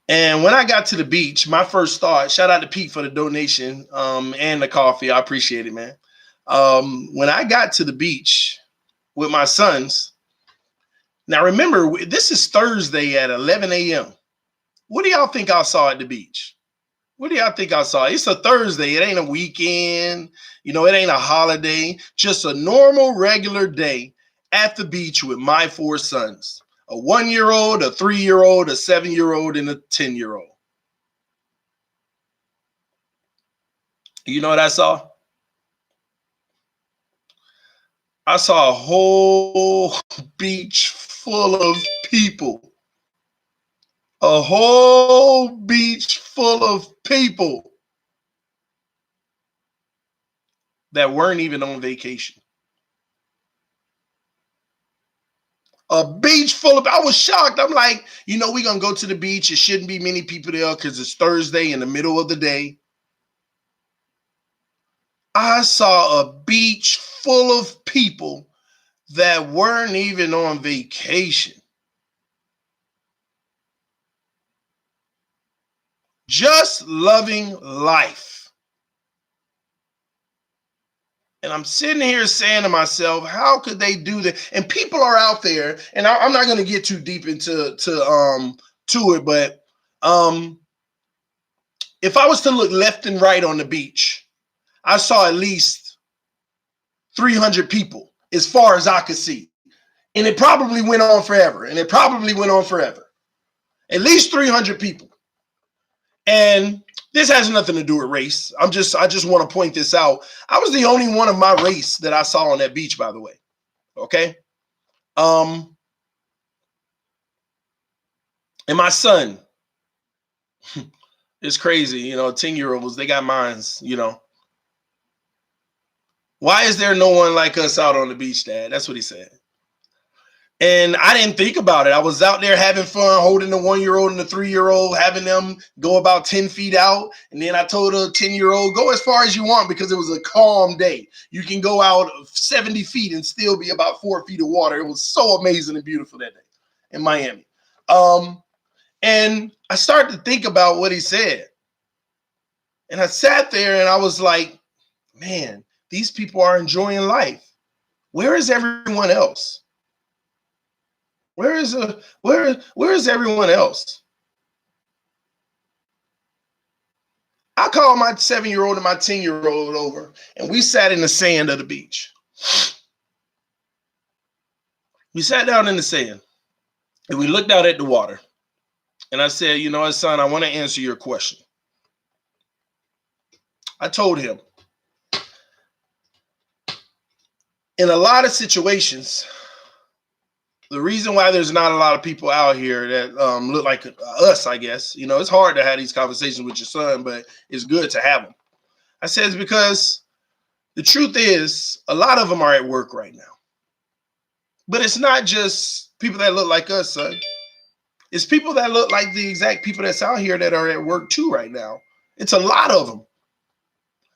Speaker 1: And when I got to the beach, my first thought, shout out to Pete for the donation and the coffee. I appreciate it, man. When I got to the beach with my sons, now remember, this is Thursday at 11 a.m. What do y'all think I saw at the beach? What do y'all think I saw? It's a Thursday. It ain't a weekend. You know, it ain't a holiday. Just a normal, regular day at the beach with my 4 sons. A 1-year-old, a 3-year-old, a 7-year-old, and a 10-year-old. You know what I saw? I saw a whole beach full of people. A whole beach full of people that weren't even on vacation. A beach full of, I was shocked. I'm like, you know, we're going to go to the beach. It shouldn't be many people there because it's Thursday in the middle of the day. I saw a beach full of people that weren't even on vacation. Just loving life. And I'm sitting here saying to myself, how could they do that? And people are out there, and I'm not going to get too deep into it, but if I was to look left and right on the beach, I saw at least 300 people as far as I could see. And it probably went on forever. At least 300 people. And this has nothing to do with race. I just want to point this out. I was the only one of my race that I saw on that beach, by the way. Okay. And my son, it's crazy. You know, 10-year-olds, they got minds, you know. Why is there no one like us out on the beach, Dad? That's what he said. And I didn't think about it. I was out there having fun, holding the 1-year-old and the 3-year-old, having them go about 10 feet out. And then I told a 10-year-old, go as far as you want because it was a calm day. You can go out 70 feet and still be about 4 feet of water. It was so amazing and beautiful that day in Miami. And I started to think about what he said. And I sat there and I was like, man, these people are enjoying life. Where is everyone else? Where is everyone else? I called my 7-year-old and my 10-year-old over, and we sat in the sand of the beach. We sat down in the sand, and we looked out at the water. And I said, you know what, son, I want to answer your question. I told him, in a lot of situations, the reason why there's not a lot of people out here that look like us, I guess, you know, it's hard to have these conversations with your son, but it's good to have them. I said it's because the truth is a lot of them are at work right now. But it's not just people that look like us, son. It's people that look like the exact people that's out here that are at work too right now. It's a lot of them.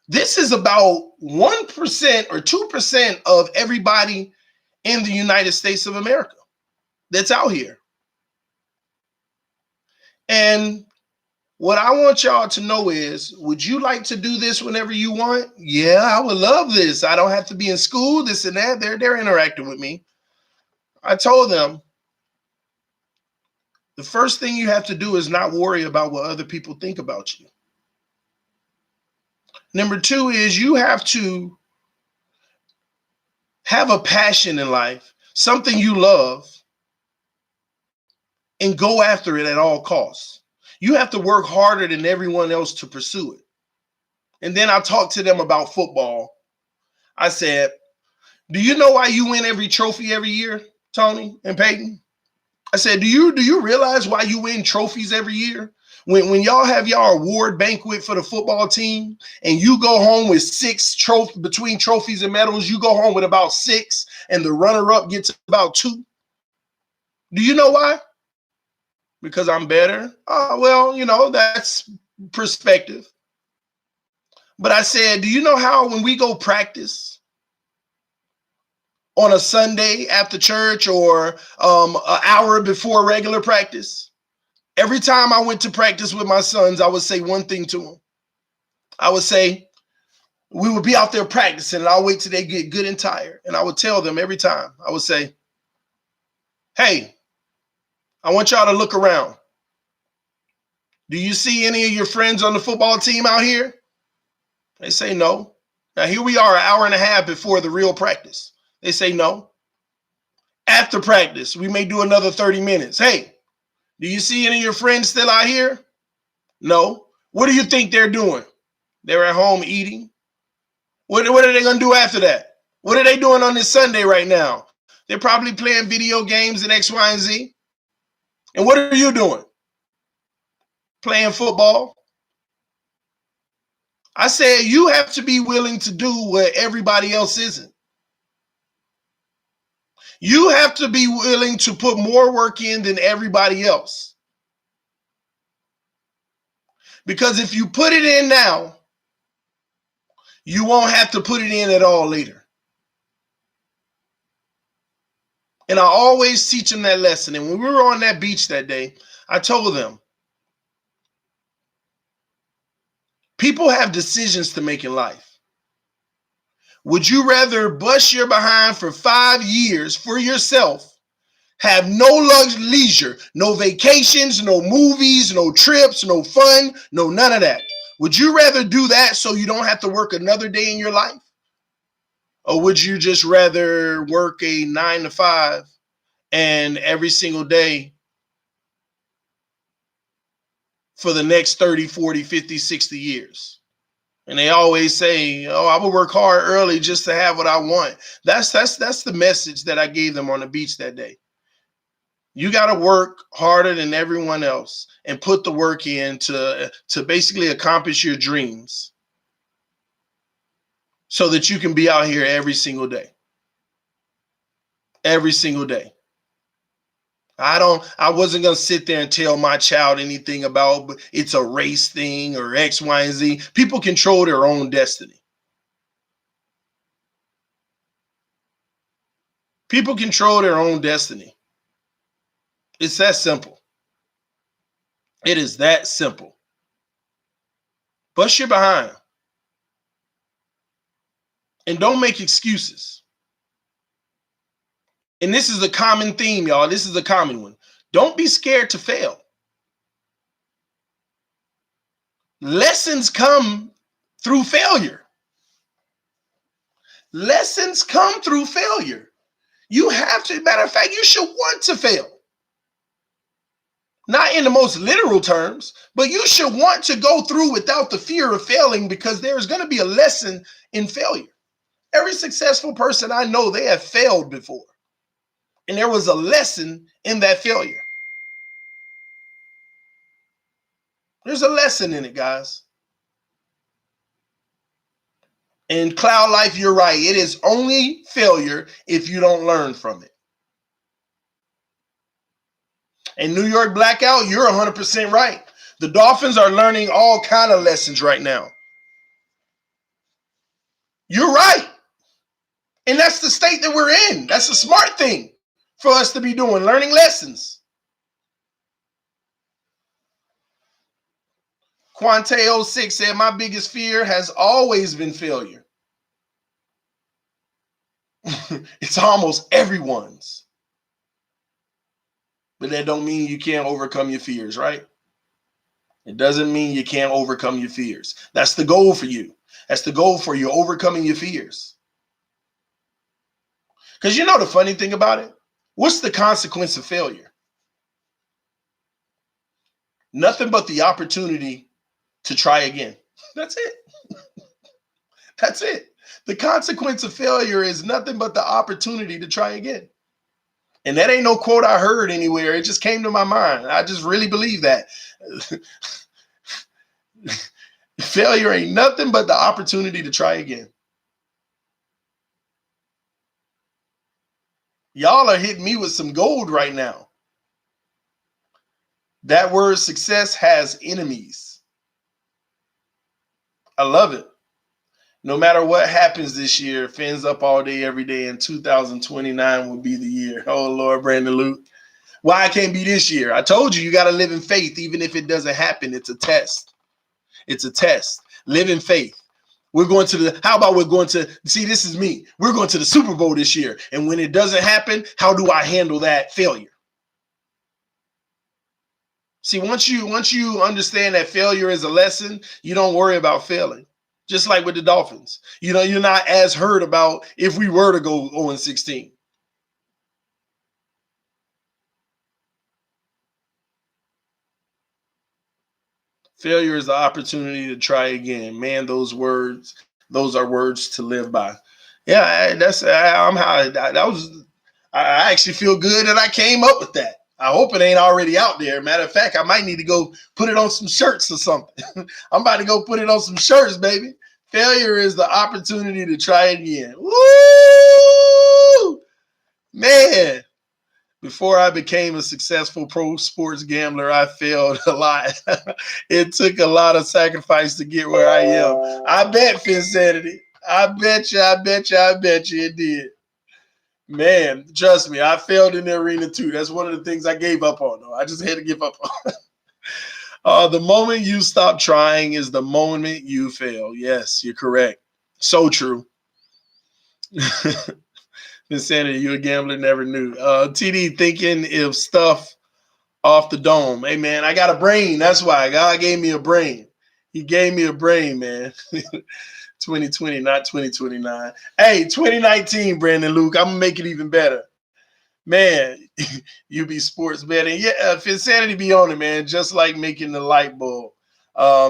Speaker 1: This is about 1% or 2% of everybody in the United States of America that's out here. And what I want y'all to know is, would you like to do this whenever you want? Yeah, I would love this. I don't have to be in school, this and that. They're interacting with me. I told them, the first thing you have to do is not worry about what other people think about you. Number two is you have to have a passion in life, something you love, and go after it at all costs. You have to work harder than everyone else to pursue it. And then I talked to them about football. I said, do you know why you win every trophy every year, Tony and Peyton? I said, do you realize why you win trophies every year? When y'all have y'all award banquet for the football team and you go home with 6 trophies, between trophies and medals, you go home with about 6 and the runner-up gets about 2. Do you know why? Because I'm better? Well, that's perspective. But I said, do you know how when we go practice on a Sunday after church or an hour before regular practice, every time I went to practice with my sons, I would say one thing to them. I would say, we would be out there practicing and I'll wait till they get good and tired. And I would tell them every time, I would say, hey, I want y'all to look around. Do you see any of your friends on the football team out here? They say no. Now here we are an hour and a half before the real practice. They say no. After practice, we may do another 30 minutes. Hey, do you see any of your friends still out here? No. What do you think they're doing? They're at home eating. What are they going to do after that? What are they doing on this Sunday right now? They're probably playing video games and X, Y, and Z. And what are you doing? Playing football. I said you have to be willing to do what everybody else isn't. You have to be willing to put more work in than everybody else. Because if you put it in now, you won't have to put it in at all later. And I always teach them that lesson. And when we were on that beach that day, I told them, people have decisions to make in life. Would you rather bust your behind for 5 years for yourself, have no leisure, no vacations, no movies, no trips, no fun, no none of that? Would you rather do that so you don't have to work another day in your life? Or would you just rather work a 9 to 5 and every single day for the next 30, 40, 50, 60 years? And they always say, oh, I would work hard early just to have what I want. That's the message that I gave them on the beach that day. You got to work harder than everyone else and put the work in to basically accomplish your dreams so that you can be out here every single day. Every single day. I wasn't going to sit there and tell my child anything about it's a race thing or X, Y, and Z. People control their own destiny. People control their own destiny. It's that simple. It is that simple. Bust your behind. And don't make excuses. And this is a common theme, y'all. This is a common one. Don't be scared to fail. Lessons come through failure. Lessons come through failure. You have to, matter of fact, you should want to fail. Not in the most literal terms, but you should want to go through without the fear of failing because there's going to be a lesson in failure. Every successful person I know, they have failed before. And there was a lesson in that failure. There's a lesson in it, guys. In cloud life, you're right. It is only failure if you don't learn from it. And New York blackout, you're 100% right. The Dolphins are learning all kind of lessons right now. You're right. And that's the state that we're in. That's a smart thing for us to be doing, learning lessons. Quante06 said, my biggest fear has always been failure. It's almost everyone's. But that don't mean you can't overcome your fears, right? It doesn't mean you can't overcome your fears. That's the goal for you. That's the goal for you, overcoming your fears. Because you know the funny thing about it? What's the consequence of failure? Nothing but the opportunity to try again. That's it. That's it. The consequence of failure is nothing but the opportunity to try again. And that ain't no quote I heard anywhere. It just came to my mind. I just really believe that. Failure ain't nothing but the opportunity to try again. Y'all are hitting me with some gold right now. That word success has enemies. I love it. No matter what happens this year, fins up all day, every day, and 2029 will be the year. Oh, Lord, Brandon Luke. Why it can't be this year? I told you got to live in faith. Even if it doesn't happen, it's a test. It's a test. Live in faith. We're going to how about we're going to, see, this is me. We're going to the Super Bowl this year. And when it doesn't happen, how do I handle that failure? See, once you understand that failure is a lesson, you don't worry about failing. Just like with the Dolphins. You know, you're not as hurt about if we were to go 0-16. Failure is the opportunity to try again. Man, those are words to live by. Yeah, I actually feel good that I came up with that. I hope it ain't already out there. Matter of fact, I might need to go put it on some shirts or something. I'm about to go put it on some shirts, baby. Failure is the opportunity to try again. Woo! Man, before I became a successful pro sports gambler, I failed a lot. It took a lot of sacrifice to get where I am. I bet, Finsanity. I bet you it did. Man, trust me, I failed in the arena too. That's one of the things I gave up on, though. I just had to give up on. The moment you stop trying is the moment you fail. Yes, you're correct. So true. Insanity, you a gambler, never knew. TD thinking if stuff off the dome. Hey, man, I got a brain. That's why. God gave me a brain. He gave me a brain, man. 2020, not 2029. Hey, 2019, Brandon Luke. I'm going to make it even better. Man, you be sports betting. Yeah, if Insanity be on it, man, just like making the light bulb.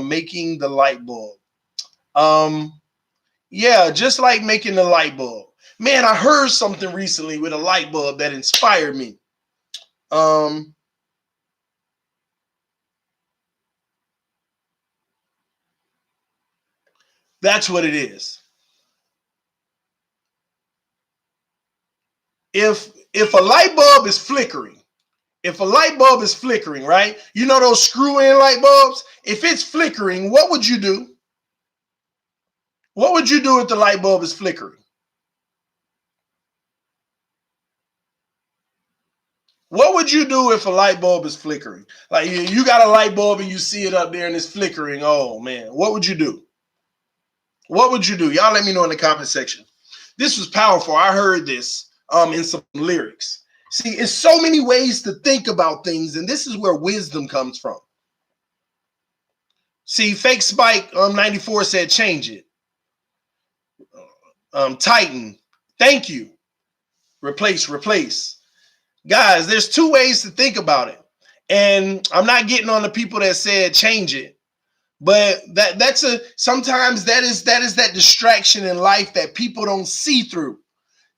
Speaker 1: Making the light bulb. Yeah, just like making the light bulb. Man, I heard something recently with a light bulb that inspired me. That's what it is. If a light bulb is flickering, right? You know those screw-in light bulbs? If it's flickering, what would you do? What would you do if the light bulb is flickering? What would you do if a light bulb is flickering? Like you got a light bulb and you see it up there and it's flickering. Oh, man. What would you do? What would you do? Y'all let me know in the comment section. This was powerful. I heard this in some lyrics. See, it's so many ways to think about things, and this is where wisdom comes from. See, Fake Spike 94 said, change it. Tighten. Thank you. Replace. Guys, there's two ways to think about it. And I'm not getting on the people that said change it. But sometimes that is that distraction in life that people don't see through.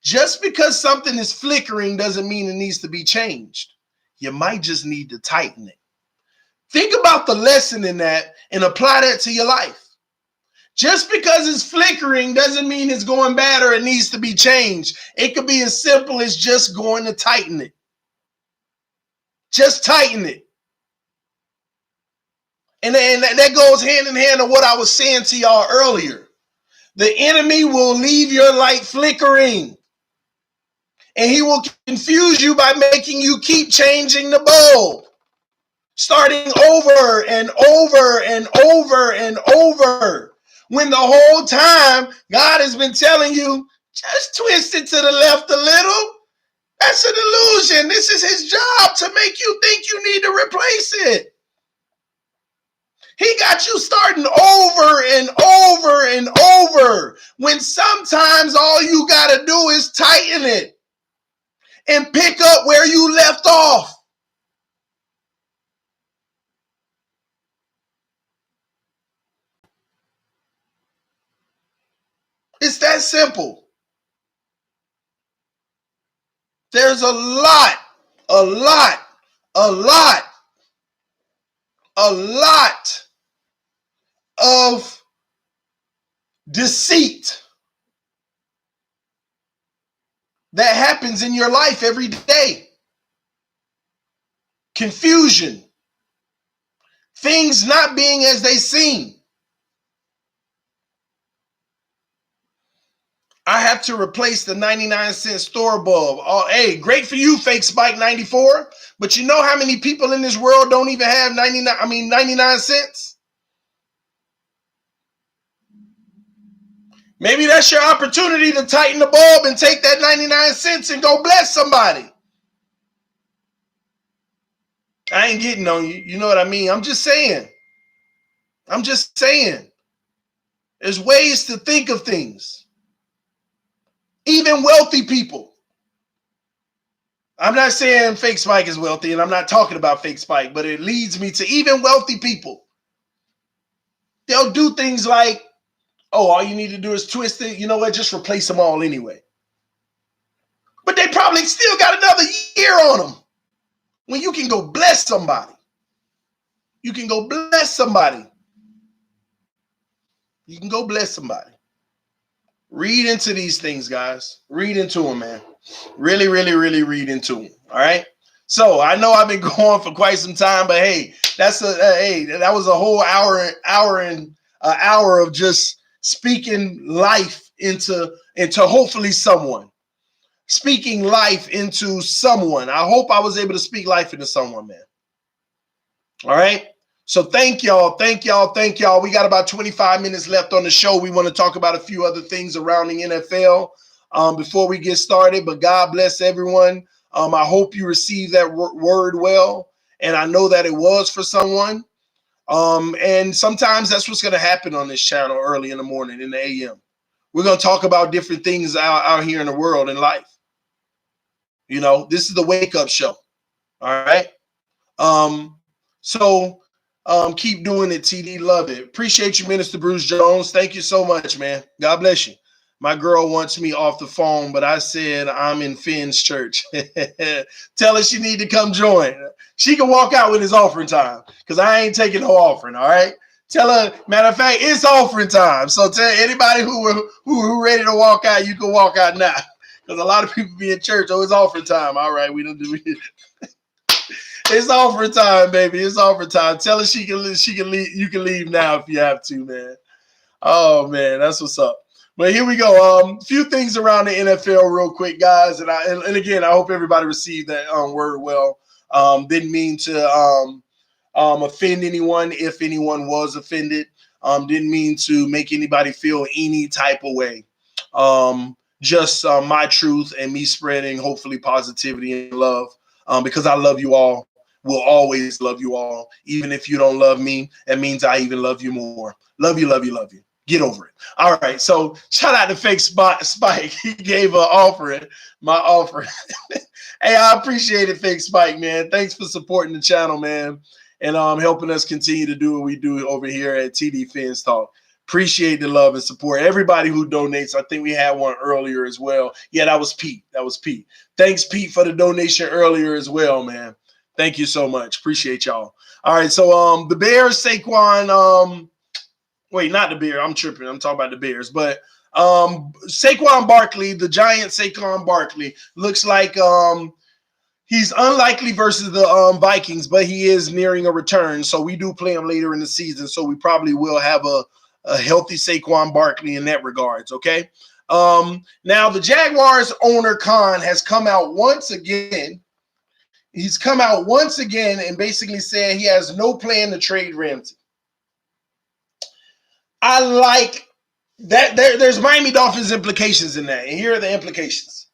Speaker 1: Just because something is flickering doesn't mean it needs to be changed. You might just need to tighten it. Think about the lesson in that and apply that to your life. Just because it's flickering doesn't mean it's going bad or it needs to be changed. It could be as simple as just going to tighten it. Just tighten it. And that goes hand in hand to what I was saying to y'all earlier. The enemy will leave your light flickering. And he will confuse you by making you keep changing the bulb. Starting over and over and over and over. When the whole time, God has been telling you, just twist it to the left a little. That's an illusion. This is his job to make you think you need to replace it. He got you starting over and over and over when sometimes all you got to do is tighten it and pick up where you left off. It's that simple. There's a lot of deceit that happens in your life every day. Confusion. Things not being as they seem. I have to replace the 99-cent store bulb. Oh, hey, great for you, Fake Spike 94. But you know how many people in this world don't even have 99 cents? Maybe that's your opportunity to tighten the bulb and take that 99 cents and go bless somebody. I ain't getting on you. You know what I mean? I'm just saying. There's ways to think of things. Even wealthy people. I'm not saying Fake Spike is wealthy, and I'm not talking about Fake Spike, but it leads me to even wealthy people. They'll do things like, oh, all you need to do is twist it. You know what? Just replace them all anyway. But they probably still got another year on them. When you can go bless somebody. You can go bless somebody. You can go bless somebody. Read into these things, guys. Read into them, man. Really, really, really read into them. All right. So I know I've been going for quite some time, but hey, that was a whole hour of just speaking life into hopefully someone. Speaking life into someone. I hope I was able to speak life into someone, man. All right. So thank y'all. We got about 25 minutes left on the show. We want to talk about a few other things around the NFL before we get started. But God bless everyone. I hope you received that word well. And I know that it was for someone. And sometimes that's what's going to happen on this channel early in the morning in the AM. We're going to talk about different things out here in the world in life. You know, this is the wake up show. All right. So keep doing it, TD. Love it. Appreciate you, Minister Bruce Jones. Thank you so much, man. God bless you. My girl wants me off the phone, but I said I'm in Finn's church. Tell her she need to come join. She can walk out when it's offering time because I ain't taking no offering, all right? Tell her, matter of fact, it's offering time. So tell anybody who ready to walk out, you can walk out now. Because a lot of people be in church. Oh, it's offering time. All right, we don't do it. It's offering time, baby. It's offering time. Tell her she can leave. You can leave now if you have to, man. Oh man, that's what's up. But here we go. A few things around the NFL real quick, guys. And again, I hope everybody received that word well. Didn't mean to offend anyone if anyone was offended. Didn't mean to make anybody feel any type of way. Just my truth and me spreading hopefully positivity and love because I love you all. Will always love you all. Even if you don't love me, that means I even love you more. Love you, love you, love you. Get over it. All right. So shout out to Fake Spike. He gave my offering. Hey, I appreciate it, Fake Spike, man. Thanks for supporting the channel, man. And helping us continue to do what we do over here at TD Fins Talk. Appreciate the love and support. Everybody who donates. I think we had one earlier as well. Yeah, that was Pete. Thanks, Pete, for the donation earlier as well, man. Thank you so much. Appreciate y'all. All right, so the Bears, Saquon, wait, not the Bears. I'm tripping. I'm talking about the Bears. But Saquon Barkley, the Giant Saquon Barkley, looks like He's unlikely versus the Vikings, but he is nearing a return. So we do play him later in the season. So we probably will have a healthy Saquon Barkley in that regards. Okay. Now the Jaguars owner Khan has come out once again. He's come out once again and basically said he has no plan to trade Ramsey. I like that. There's Miami Dolphins implications in that. And here are the implications.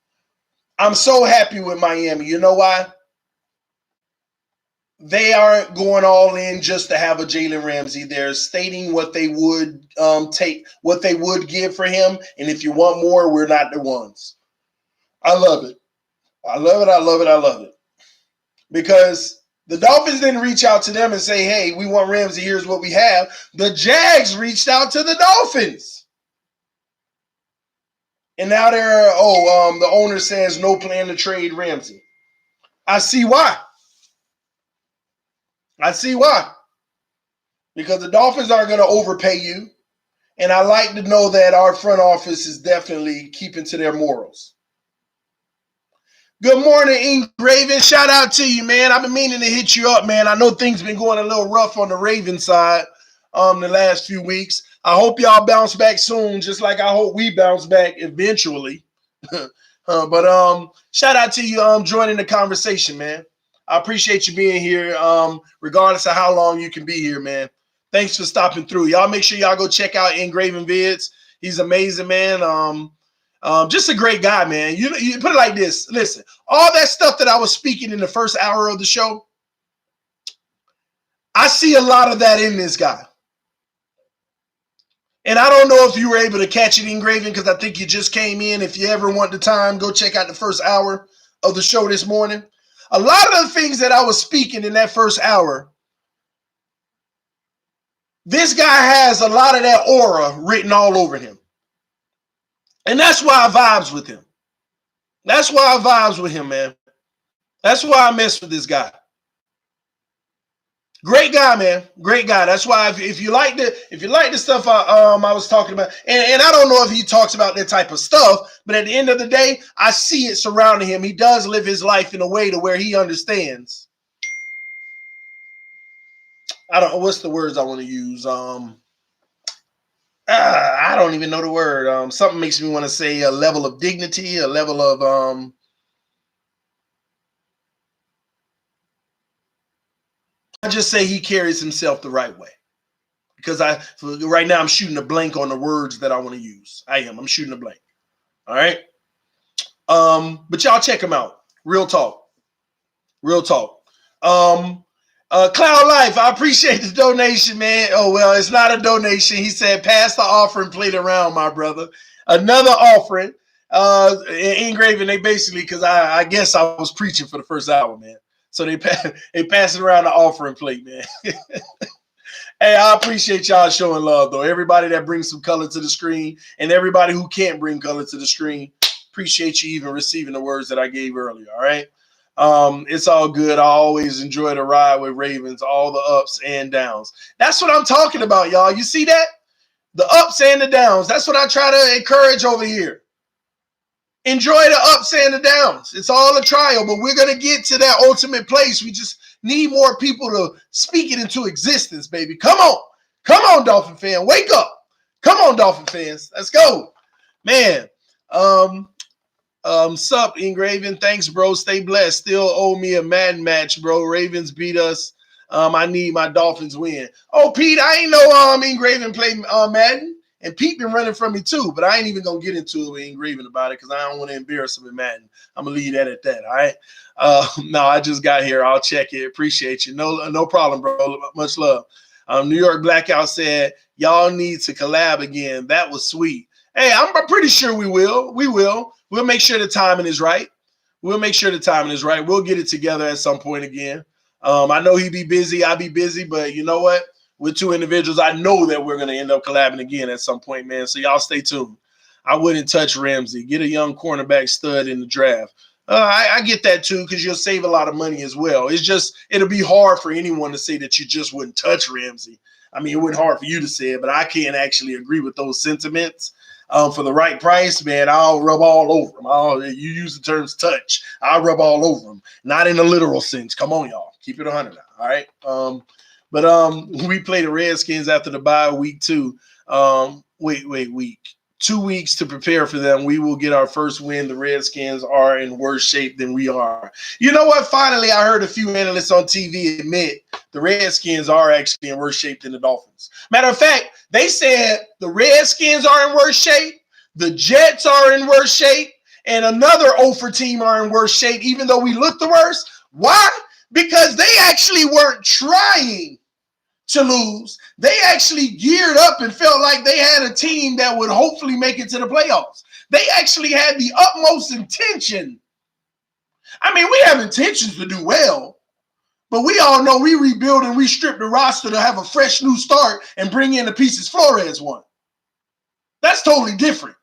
Speaker 1: I'm so happy with Miami. You know why? They aren't going all in just to have a Jalen Ramsey. They're stating what they would take, what they would give for him. And if you want more, we're not the ones. I love it. I love it. I love it. I love it. Because the Dolphins didn't reach out to them and say, hey, we want Ramsey. Here's what we have. The Jags reached out to the Dolphins. And now the owner says no plan to trade Ramsey. I see why. I see why. Because the Dolphins aren't going to overpay you. And I like to know that our front office is definitely keeping to their morals. Good morning, Ink Raven. Shout out to you, man. I've been meaning to hit you up, man. I know things been going a little rough on the Raven side the last few weeks. I hope y'all bounce back soon, just like I hope we bounce back eventually. But shout out to you joining the conversation, man. I appreciate you being here, regardless of how long you can be here, man. Thanks for stopping through. Y'all make sure y'all go check out Engraving Vids. He's amazing, man. Just a great guy, man. You put it like this. Listen, all that stuff that I was speaking in the first hour of the show, I see a lot of that in this guy. And I don't know if you were able to catch it, Engraving, because I think you just came in. If you ever want the time, go check out the first hour of the show this morning. A lot of the things that I was speaking in that first hour, this guy has a lot of that aura written all over him. And that's why I vibes with him. That's why I vibes with him, man. That's why I mess with this guy. Great guy, man. Great guy. That's why if you like the stuff I was talking about, and I don't know if he talks about that type of stuff, but at the end of the day, I see it surrounding him. He does live his life in a way to where he understands. I don't know what's the words I want to use. I don't even know the word. Something makes me want to say a level of dignity, a level of I just say he carries himself the right way. Because right now I'm shooting a blank on the words that I want to use. I'm shooting a blank. All right. But y'all check him out. Real talk. Real talk. Cloud Life, I appreciate the donation, man. Oh, well, it's not a donation. He said, pass the offering plate around, my brother. Another offering. Engraving, they basically, because I guess I was preaching for the first hour, man. So they pass it around the offering plate, man. Hey, I appreciate y'all showing love, though. Everybody that brings some color to the screen and everybody who can't bring color to the screen, appreciate you even receiving the words that I gave earlier, all right? It's all good. I always enjoy the ride with Ravens, all the ups and downs. That's what I'm talking about, y'all. You see that? The ups and the downs. That's what I try to encourage over here. Enjoy the ups and the downs. It's all a trial, but we're going to get to that ultimate place. We just need more people to speak it into existence, baby. Come on. Come on, Dolphin fan. Wake up. Come on, Dolphin fans. Let's go. Man, sup, Engraving. Thanks, bro. Stay blessed. Still owe me a Madden match, bro. Ravens beat us. I need my Dolphins win. Oh, Pete, I ain't know Engraving play Madden. And Pete been running from me too, but I ain't even going to get into it with Engraving about it because I don't want to embarrass him in Madden. I'm going to leave that at that, all right? No, I just got here. I'll check it. Appreciate you. No problem, bro. Much love. New York Blackout said, y'all need to collab again. That was sweet. Hey, I'm pretty sure we will. We will. We'll make sure the timing is right. We'll make sure the timing is right. We'll get it together at some point again. I know he'd be busy. I'll be busy, but you know what? With two individuals, I know that we're going to end up collabing again at some point, man. So y'all stay tuned. I wouldn't touch Ramsey. Get a young cornerback stud in the draft. I get that too because you'll save a lot of money as well. It's just it'll be hard for anyone to say that you just wouldn't touch Ramsey. I mean, it wasn't hard for you to say it, but I can't actually agree with those sentiments. For the right price, man, I'll rub all over them. You use the terms touch. I'll rub all over them. Not in a literal sense. Come on, y'all. Keep it 100 now, all right? But we play the Redskins after the bye week 2. Week. 2 weeks to prepare for them. We will get our first win. The Redskins are in worse shape than we are. You know what? Finally, I heard a few analysts on TV admit the Redskins are actually in worse shape than the Dolphins. Matter of fact, they said the Redskins are in worse shape, the Jets are in worse shape, and another Ofer team are in worse shape, even though we look the worst. Why? Because they actually weren't trying to lose. They actually geared up and felt like they had a team that would hopefully make it to the playoffs. They actually had the utmost intention. I mean, we have intentions to do well, but we all know we rebuild and restrip the roster to have a fresh new start and bring in the pieces Flores won. That's totally different.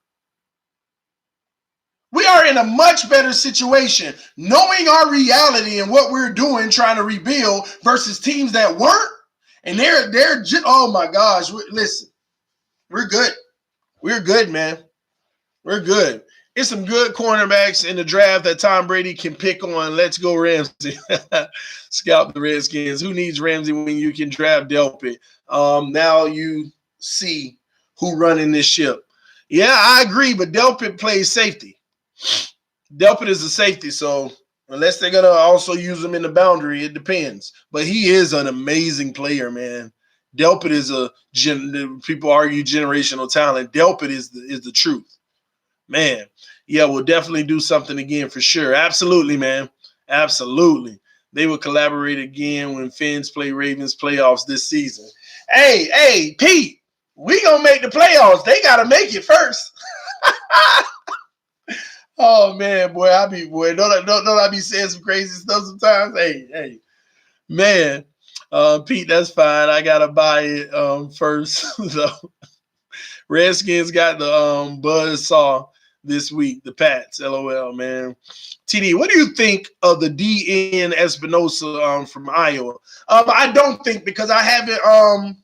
Speaker 1: We are in a much better situation knowing our reality and what we're doing trying to rebuild versus teams that weren't. And they're just, oh my gosh, listen, we're good. We're good, man. We're good. It's some good cornerbacks in the draft that Tom Brady can pick on. Let's go Ramsey. Scalp the Redskins. Who needs Ramsey when you can draft Delpit? Now you see who running this ship. Yeah, I agree, but Delpit plays safety. Delpit is a safety, so unless they're going to also use him in the boundary, it depends. But he is an amazing player, man. Delpit is people argue generational talent. Delpit is the truth. Man, yeah, we'll definitely do something again for sure. Absolutely, man. Absolutely. They will collaborate again when Fins play Ravens playoffs this season. Hey, Pete, we going to make the playoffs. They got to make it first. Oh man, boy, don't I be saying some crazy stuff sometimes? Hey, man, Pete, that's fine. I gotta buy it first. So, Redskins got the buzz saw this week. The Pats, LOL, man. TD, what do you think of the DN Espinosa from Iowa? I don't think because I haven't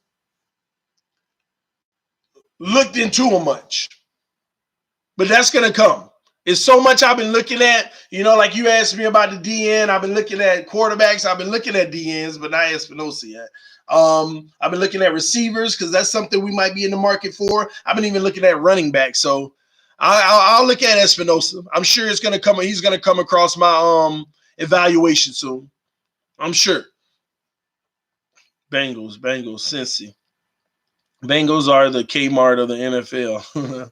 Speaker 1: looked into him much, but that's gonna come. It's so much I've been looking at, like you asked me about the DN. I've been looking at quarterbacks. I've been looking at DNs, but not Espinosa yet. I've been looking at receivers because that's something we might be in the market for. I've been even looking at running back. So I'll look at Espinosa. I'm sure it's going to come. He's going to come across my evaluation soon. I'm sure. Bengals, Cincy. Bengals are the Kmart of the NFL.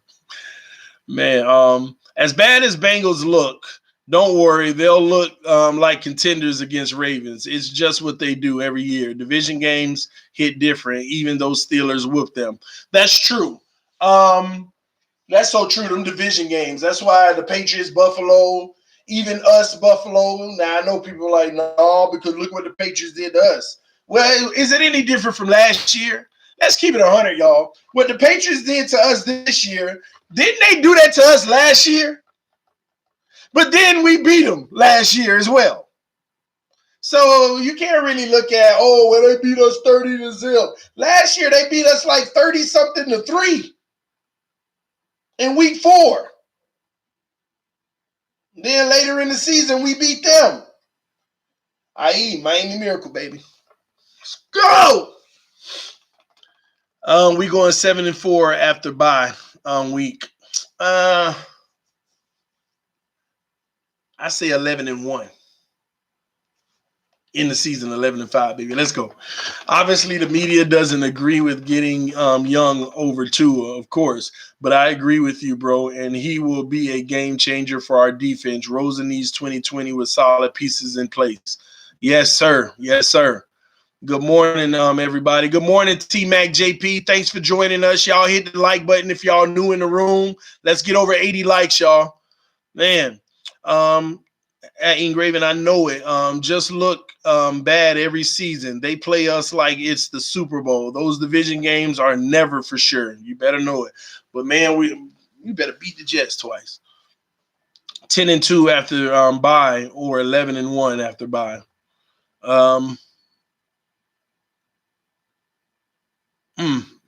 Speaker 1: Man, as bad as Bengals look, don't worry. They'll look like contenders against Ravens. It's just what they do every year. Division games hit different, even though Steelers whoop them. That's true. That's so true, them division games. That's why the Patriots, Buffalo, even us, Buffalo. Now, I know people are like, no, because look what the Patriots did to us. Well, is it any different from last year? Let's keep it 100, y'all. What the Patriots did to us this year, didn't they do that to us last year? But then we beat them last year as well. So you can't really look at, they beat us 30-0. Last year they beat us like 30-something to 3 in week 4. Then later in the season we beat them. I.e. Miami Miracle, baby. Let's go! We going 7-4 after bye week. I say 11-1 in the season. 11-5, baby. Let's go. Obviously, the media doesn't agree with getting Young over Tua, of course, but I agree with you, bro. And he will be a game changer for our defense. Rosen needs 2020 with solid pieces in place. Yes, sir. Yes, sir. Good morning, everybody. Good morning, T-Mac JP. Thanks for joining us. Y'all hit the like button if y'all new in the room. Let's get over 80 likes, y'all. Man, at Ingraven, I know it. Just look bad every season. They play us like it's the Super Bowl. Those division games are never for sure. You better know it. But, man, we better beat the Jets twice. 10-2 after bye or 11-1 after bye.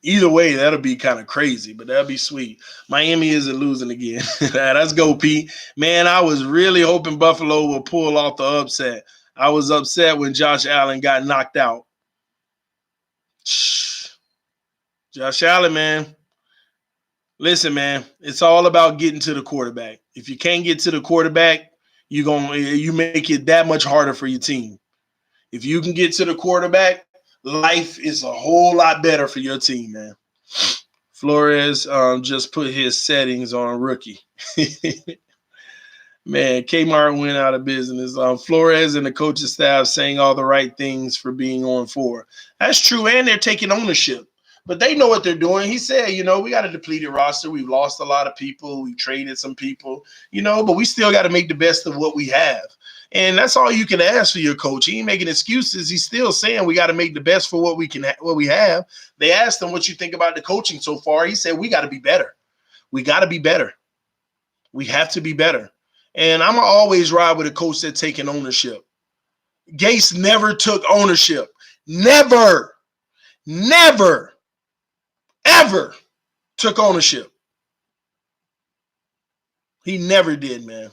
Speaker 1: Either way, that'll be kind of crazy, but that'll be sweet. Miami isn't losing again. Let's go, Pete. Man, I was really hoping Buffalo will pull off the upset. I was upset when Josh Allen got knocked out. Josh Allen, man. Listen, man, it's all about getting to the quarterback. If you can't get to the quarterback, you make it that much harder for your team. If you can get to the quarterback, life is a whole lot better for your team, man. Flores just put his settings on rookie. Man, Kmart went out of business. Flores and the coaching staff saying all the right things for being on 4. That's true, and they're taking ownership. But they know what they're doing. He said, we got a depleted roster. We've lost a lot of people. We traded some people, but we still got to make the best of what we have. And that's all you can ask for your coach. He ain't making excuses. He's still saying we got to make the best for what we have. They asked him what you think about the coaching so far. He said we got to be better. We got to be better. We have to be better. And I'm gonna always ride with a coach that's taking ownership. Gase never took ownership. Never, ever took ownership. He never did, man.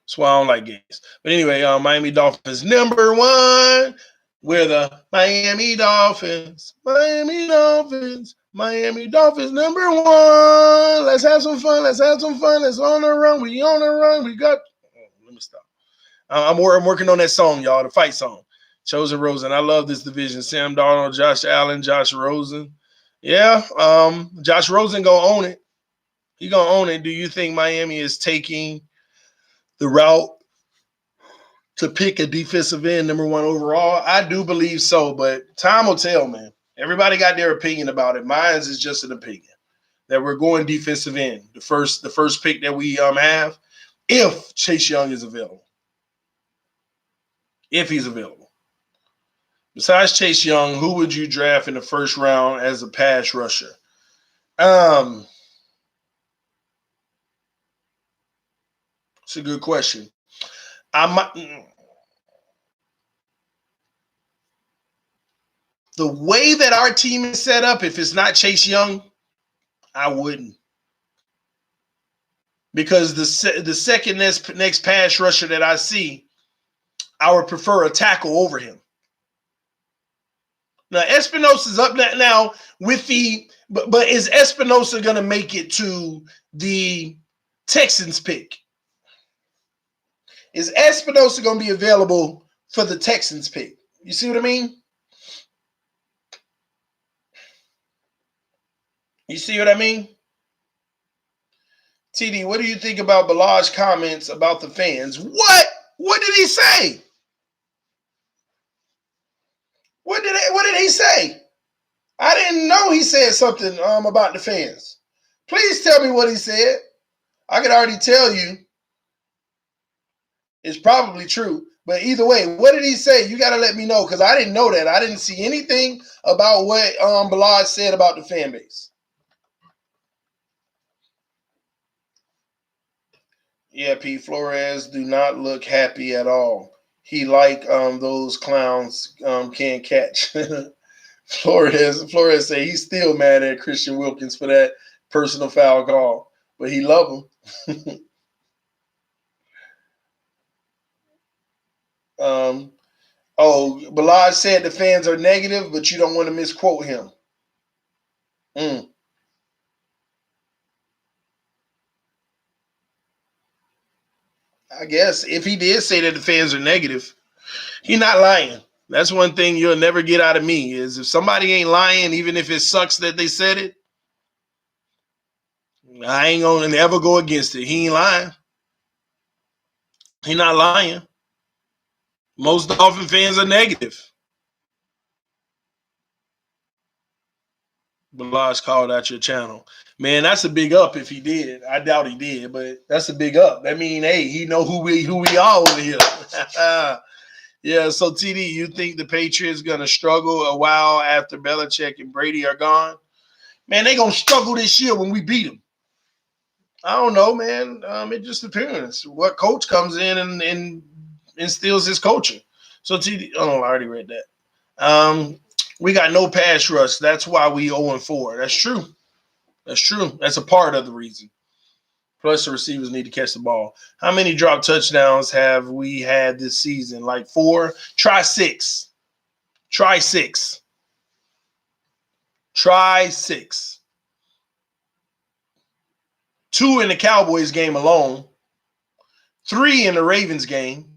Speaker 1: That's why I don't like Gase. But anyway, Miami Dolphins #1. We're the Miami Dolphins. Miami Dolphins #1. Let's have some fun. Let's on the run. We on the run. We got. Let me stop. I'm working on that song, y'all. The fight song. Chosen Rosen. I love this division. Sam Darnold, Josh Allen, Josh Rosen. Yeah. Josh Rosen gonna own it. He gonna own it. Do you think Miami is taking the route to pick a defensive end #1 overall? I do believe so, but time will tell, man. Everybody got their opinion about it. Mine is just an opinion that we're going defensive end. The first pick that we have, if Chase Young is available. If he's available. Besides Chase Young, who would you draft in the first round as a pass rusher? It's a good question. The way that our team is set up, if it's not Chase Young, I wouldn't. Because the second next pass rusher that I see, I would prefer a tackle over him. Now, Espinosa's up now with but is Espinosa going to make it to the Texans pick? Is Espinosa going to be available for the Texans pick? You see what I mean? You see what I mean? TD, what do you think about Balaz's comments about the fans? What? What did he say? What did he say? I didn't know he said something about the fans. Please tell me what he said. I could already tell you it's probably true. But either way, what did he say? You got to let me know because I didn't know that. I didn't see anything about what Balaz said about the fan base. Yeah, Pete, Flores do not look happy at all. He like those clowns can't catch. Flores say he's still mad at Christian Wilkins for that personal foul call, but he love him. Balaj said the fans are negative, but you don't want to misquote him. I guess if he did say that the fans are negative, he's not lying. That's one thing you'll never get out of me is if somebody ain't lying, even if it sucks that they said it, I ain't going to ever go against it. He ain't lying. He not lying. Most Dolphin fans are negative. Balaj called out your channel. Man, that's a big up if he did. I doubt he did, but that's a big up. That mean, hey, he know who we are over here. Yeah, so TD, you think the Patriots going to struggle a while after Belichick and Brady are gone? Man, they going to struggle this year when we beat them. I don't know, man. It just depends. What coach comes in and instills his coaching. So TD, I already read that. We got no pass rush. That's why we 0-4. That's true. That's true. That's a part of the reason. Plus, the receivers need to catch the ball. How many drop touchdowns have we had this season? Like 4? Try 6. Try 6. Try 6. 2 in the Cowboys game alone. 3 in the Ravens game.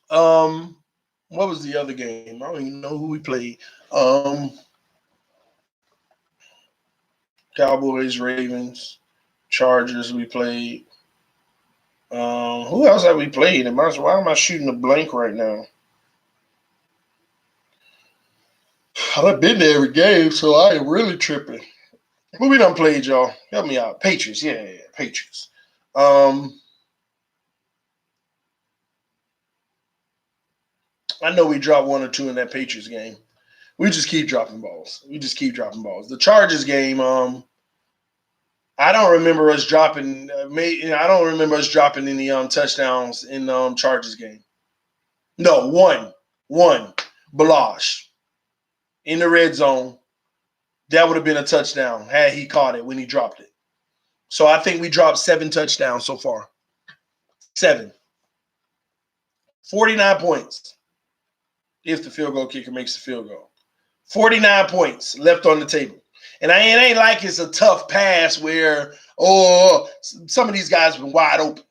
Speaker 1: What was the other game? I don't even know who we played. Cowboys, Ravens, Chargers we played. Who else have we played? Why am I shooting a blank right now? I've been to every game, so I ain't really tripping. Who we done played, y'all? Help me out. Patriots, yeah, Patriots. I know we dropped 1 or 2 in that Patriots game. We just keep dropping balls. The Chargers game, I don't remember us dropping. I don't remember us dropping any touchdowns in the Chargers game. No, one, Balash in the red zone. That would have been a touchdown had he caught it when he dropped it. So I think we dropped 7 touchdowns so far. 7. 49 points if the field goal kicker makes the field goal. 49 points left on the table. And it ain't like it's a tough pass where, some of these guys have been wide open.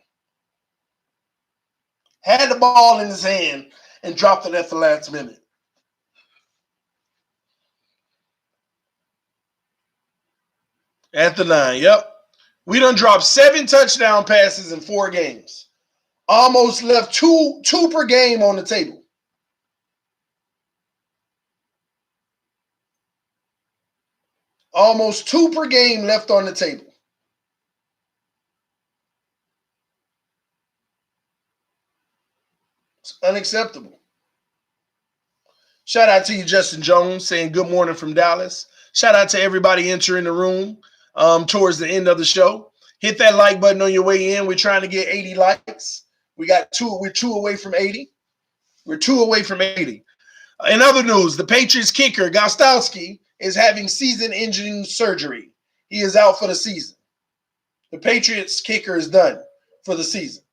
Speaker 1: Had the ball in his hand and dropped it at the last minute. At the 9, yep. We done dropped 7 touchdown passes in 4 games. Almost left two per game on the table. Almost 2 per game left on the table. It's unacceptable. Shout out to you, Justin Jones, saying good morning from Dallas. Shout out to everybody entering the room towards the end of the show. Hit that like button on your way in. We're trying to get 80 likes. We're 2 away from 80. We're 2 away from 80. In other news, the Patriots kicker, Gostkowski, is having season-ending surgery. He is out for the season. The Patriots kicker is done for the season.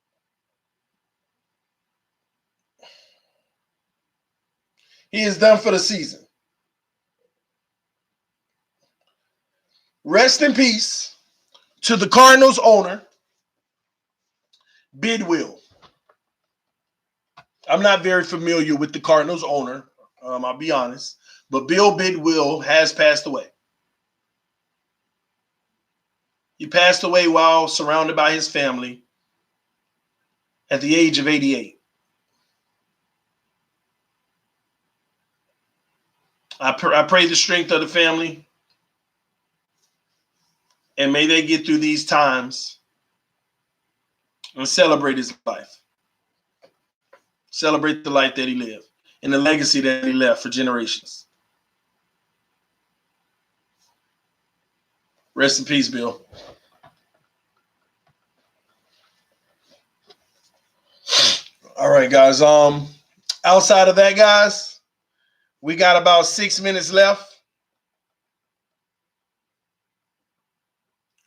Speaker 1: He is done for the season. Rest in peace to the Cardinals owner, Bidwill. I'm not very familiar with the Cardinals owner, I'll be honest, but Bill Bidwill has passed away. He passed away while surrounded by his family at the age of 88. I pray the strength of the family, and may they get through these times and celebrate his life. Celebrate the life that he lived and the legacy that he left for generations. Rest in peace, Bill. All right, guys. Outside of that, guys, we got about 6 minutes left.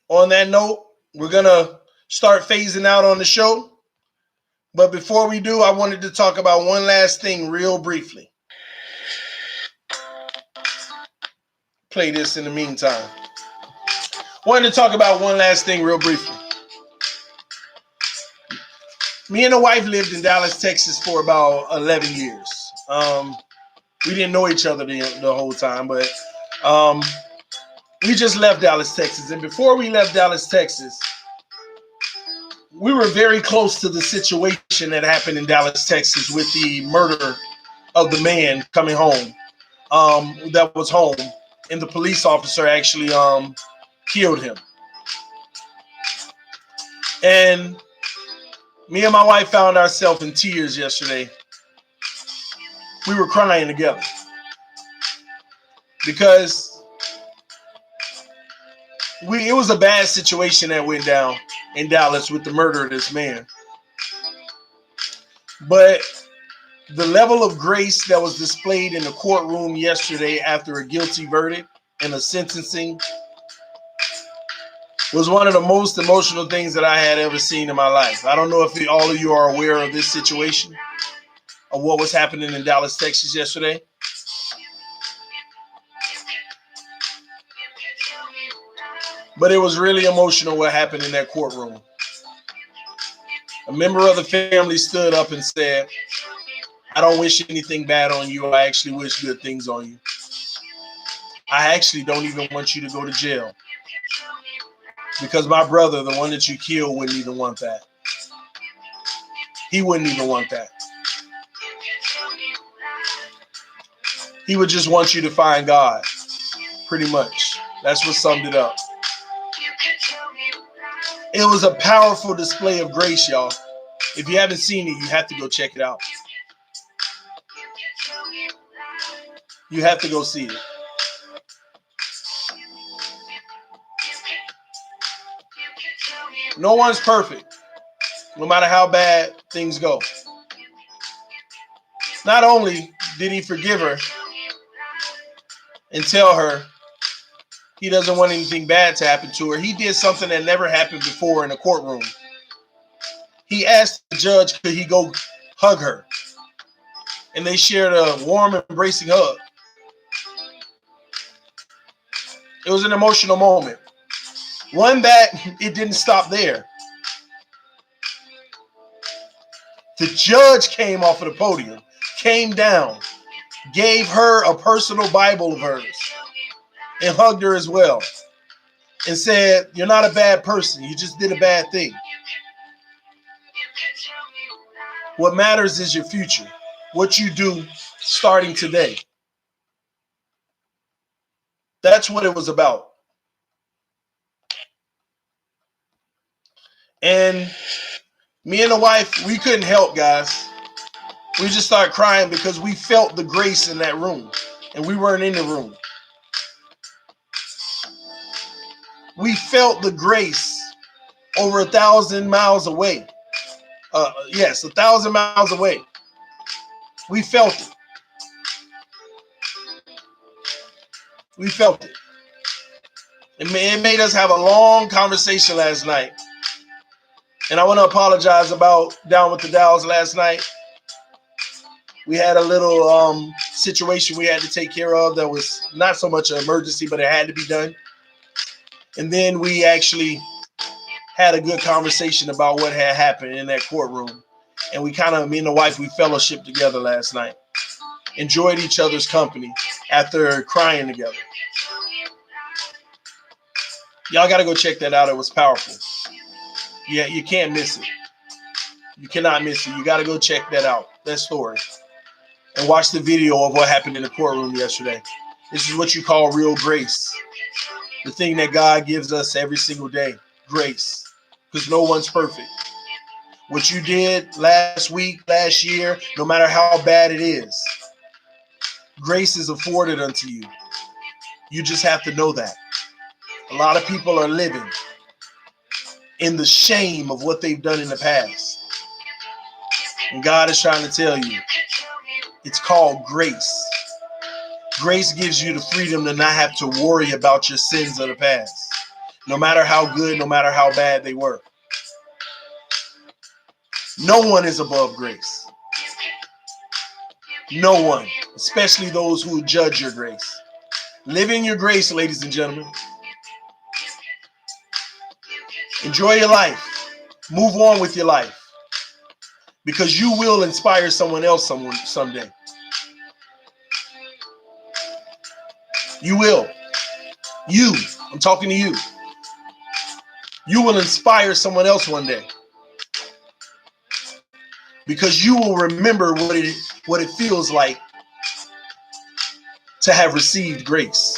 Speaker 1: On that note, we're going to start phasing out on the show. But before we do, I wanted to talk about one last thing real briefly. Play this in the meantime. Wanted to talk about one last thing real briefly. Me and the wife lived in Dallas, Texas for about 11 years. We didn't know each other the whole time, but we just left Dallas, Texas. And before we left Dallas, Texas, we were very close to the situation that happened in Dallas, Texas with the murder of the man coming home that was home. And the police officer actually killed him. And me and my wife found ourselves in tears yesterday. We were crying together because it was a bad situation that went down in Dallas with the murder of this man. But The level of grace that was displayed in the courtroom yesterday after a guilty verdict and a sentencing was one of the most emotional things that I had ever seen in my life. I don't know if all of you are aware of this situation, of what was happening in Dallas, Texas yesterday. But it was really emotional what happened in that courtroom. A member of the family stood up and said, I don't wish anything bad on you. I actually wish good things on you. I actually don't even want you to go to jail. Because my brother, the one that you killed, wouldn't even want that. He wouldn't even want that. He would just want you to find God. Pretty much. That's what summed it up. It was a powerful display of grace, y'all. If you haven't seen it, you have to go check it out. You have to go see it. No one's perfect, no matter how bad things go. Not only did he forgive her and tell her he doesn't want anything bad to happen to her, he did something that never happened before in a courtroom. He asked the judge, could he go hug her? And they shared a warm, embracing hug. It was an emotional moment. One that it didn't stop there. The judge came off of the podium, came down, gave her a personal Bible of hers, and hugged her as well. And said, you're not a bad person. You just did a bad thing. What matters is your future. What you do starting today. That's what it was about. And me and the wife, we couldn't help, guys. We just started crying because we felt the grace in that room. And we weren't in the room. We felt the grace over 1,000 miles away. Yes, 1,000 miles away. We felt it. We felt it. It made us have a long conversation last night. And I want to apologize about Down with the Dows last night. We had a little situation we had to take care of that was not so much an emergency, but it had to be done. And then we actually had a good conversation about what had happened in that courtroom. And we me and the wife, we fellowshiped together last night. Enjoyed each other's company after crying together. Y'all got to go check that out. It was powerful. Yeah, you can't miss it. You cannot miss it. You got to go check that out, that story. And watch the video of what happened in the courtroom yesterday. This is what you call real grace. The thing that God gives us every single day. Grace. Because no one's perfect. What you did last week, last year, no matter how bad it is, grace is afforded unto you. You just have to know that. A lot of people are living in the shame of what they've done in the past. And God is trying to tell you, it's called grace. Grace gives you the freedom to not have to worry about your sins of the past. No matter how good, no matter how bad they were. No one is above grace. No one, especially those who judge your grace. Live in your grace, ladies and gentlemen. Enjoy your life. Move on with your life. Because you will inspire someone else someday. You will. You. I'm talking to you. You will inspire someone else one day. Because you will remember what it feels like to have received grace.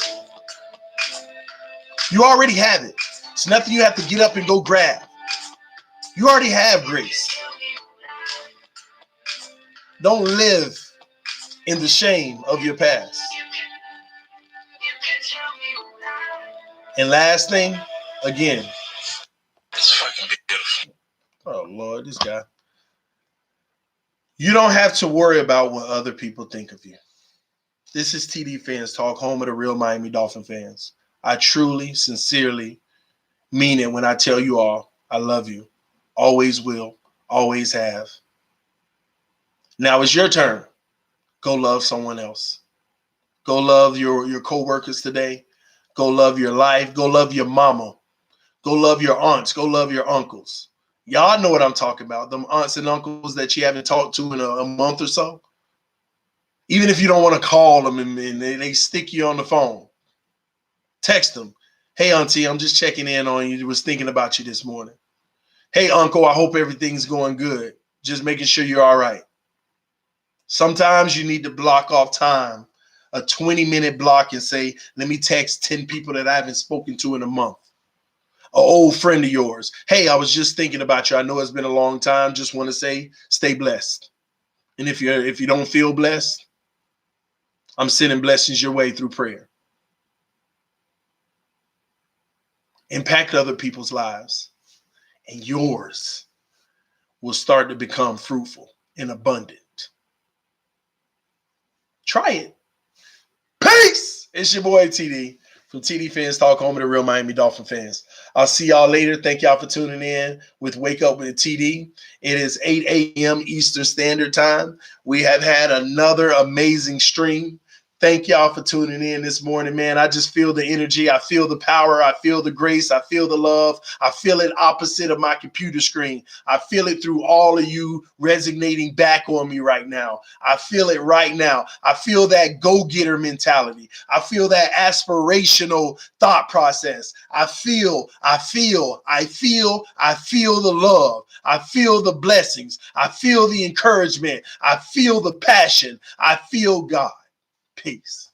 Speaker 1: You already have it. It's nothing you have to get up and go grab. You already have grace. Don't live in the shame of your past. And last thing, again. It's fucking beautiful. Oh, Lord, this guy. You don't have to worry about what other people think of you. This is TD Fans Talk, home of the real Miami Dolphin fans. I truly, sincerely mean it when I tell you all I love you. Always will, always have. Now it's your turn. Go love someone else. Go love your co-workers today. Go love your life. Go love your mama. Go love your aunts. Go love your uncles. Y'all know what I'm talking about. Them aunts and uncles that you haven't talked to in a month or so. Even if you don't want to call them and they stick you on the phone. Text them. Hey, auntie, I'm just checking in on you. Was thinking about you this morning. Hey, uncle, I hope everything's going good. Just making sure you're all right. Sometimes you need to block off time, a 20-minute block, and say, let me text 10 people that I haven't spoken to in a month. An old friend of yours. Hey, I was just thinking about you. I know it's been a long time. Just want to say, stay blessed. And if you don't feel blessed, I'm sending blessings your way through prayer. Impact other people's lives, and yours will start to become fruitful and abundant. Try it. Peace. It's your boy TD from TD Fans Talk, home of the real Miami Dolphin fans. I'll see y'all later. Thank y'all for tuning in with Wake Up with TD. It is 8 a.m. Eastern Standard Time. We have had another amazing stream. Thank y'all for tuning in this morning, man. I just feel the energy. I feel the power. I feel the grace. I feel the love. I feel it opposite of my computer screen. I feel it through all of you resonating back on me right now. I feel it right now. I feel that go-getter mentality. I feel that aspirational thought process. I feel the love. I feel the blessings. I feel the encouragement. I feel the passion. I feel God. Peace.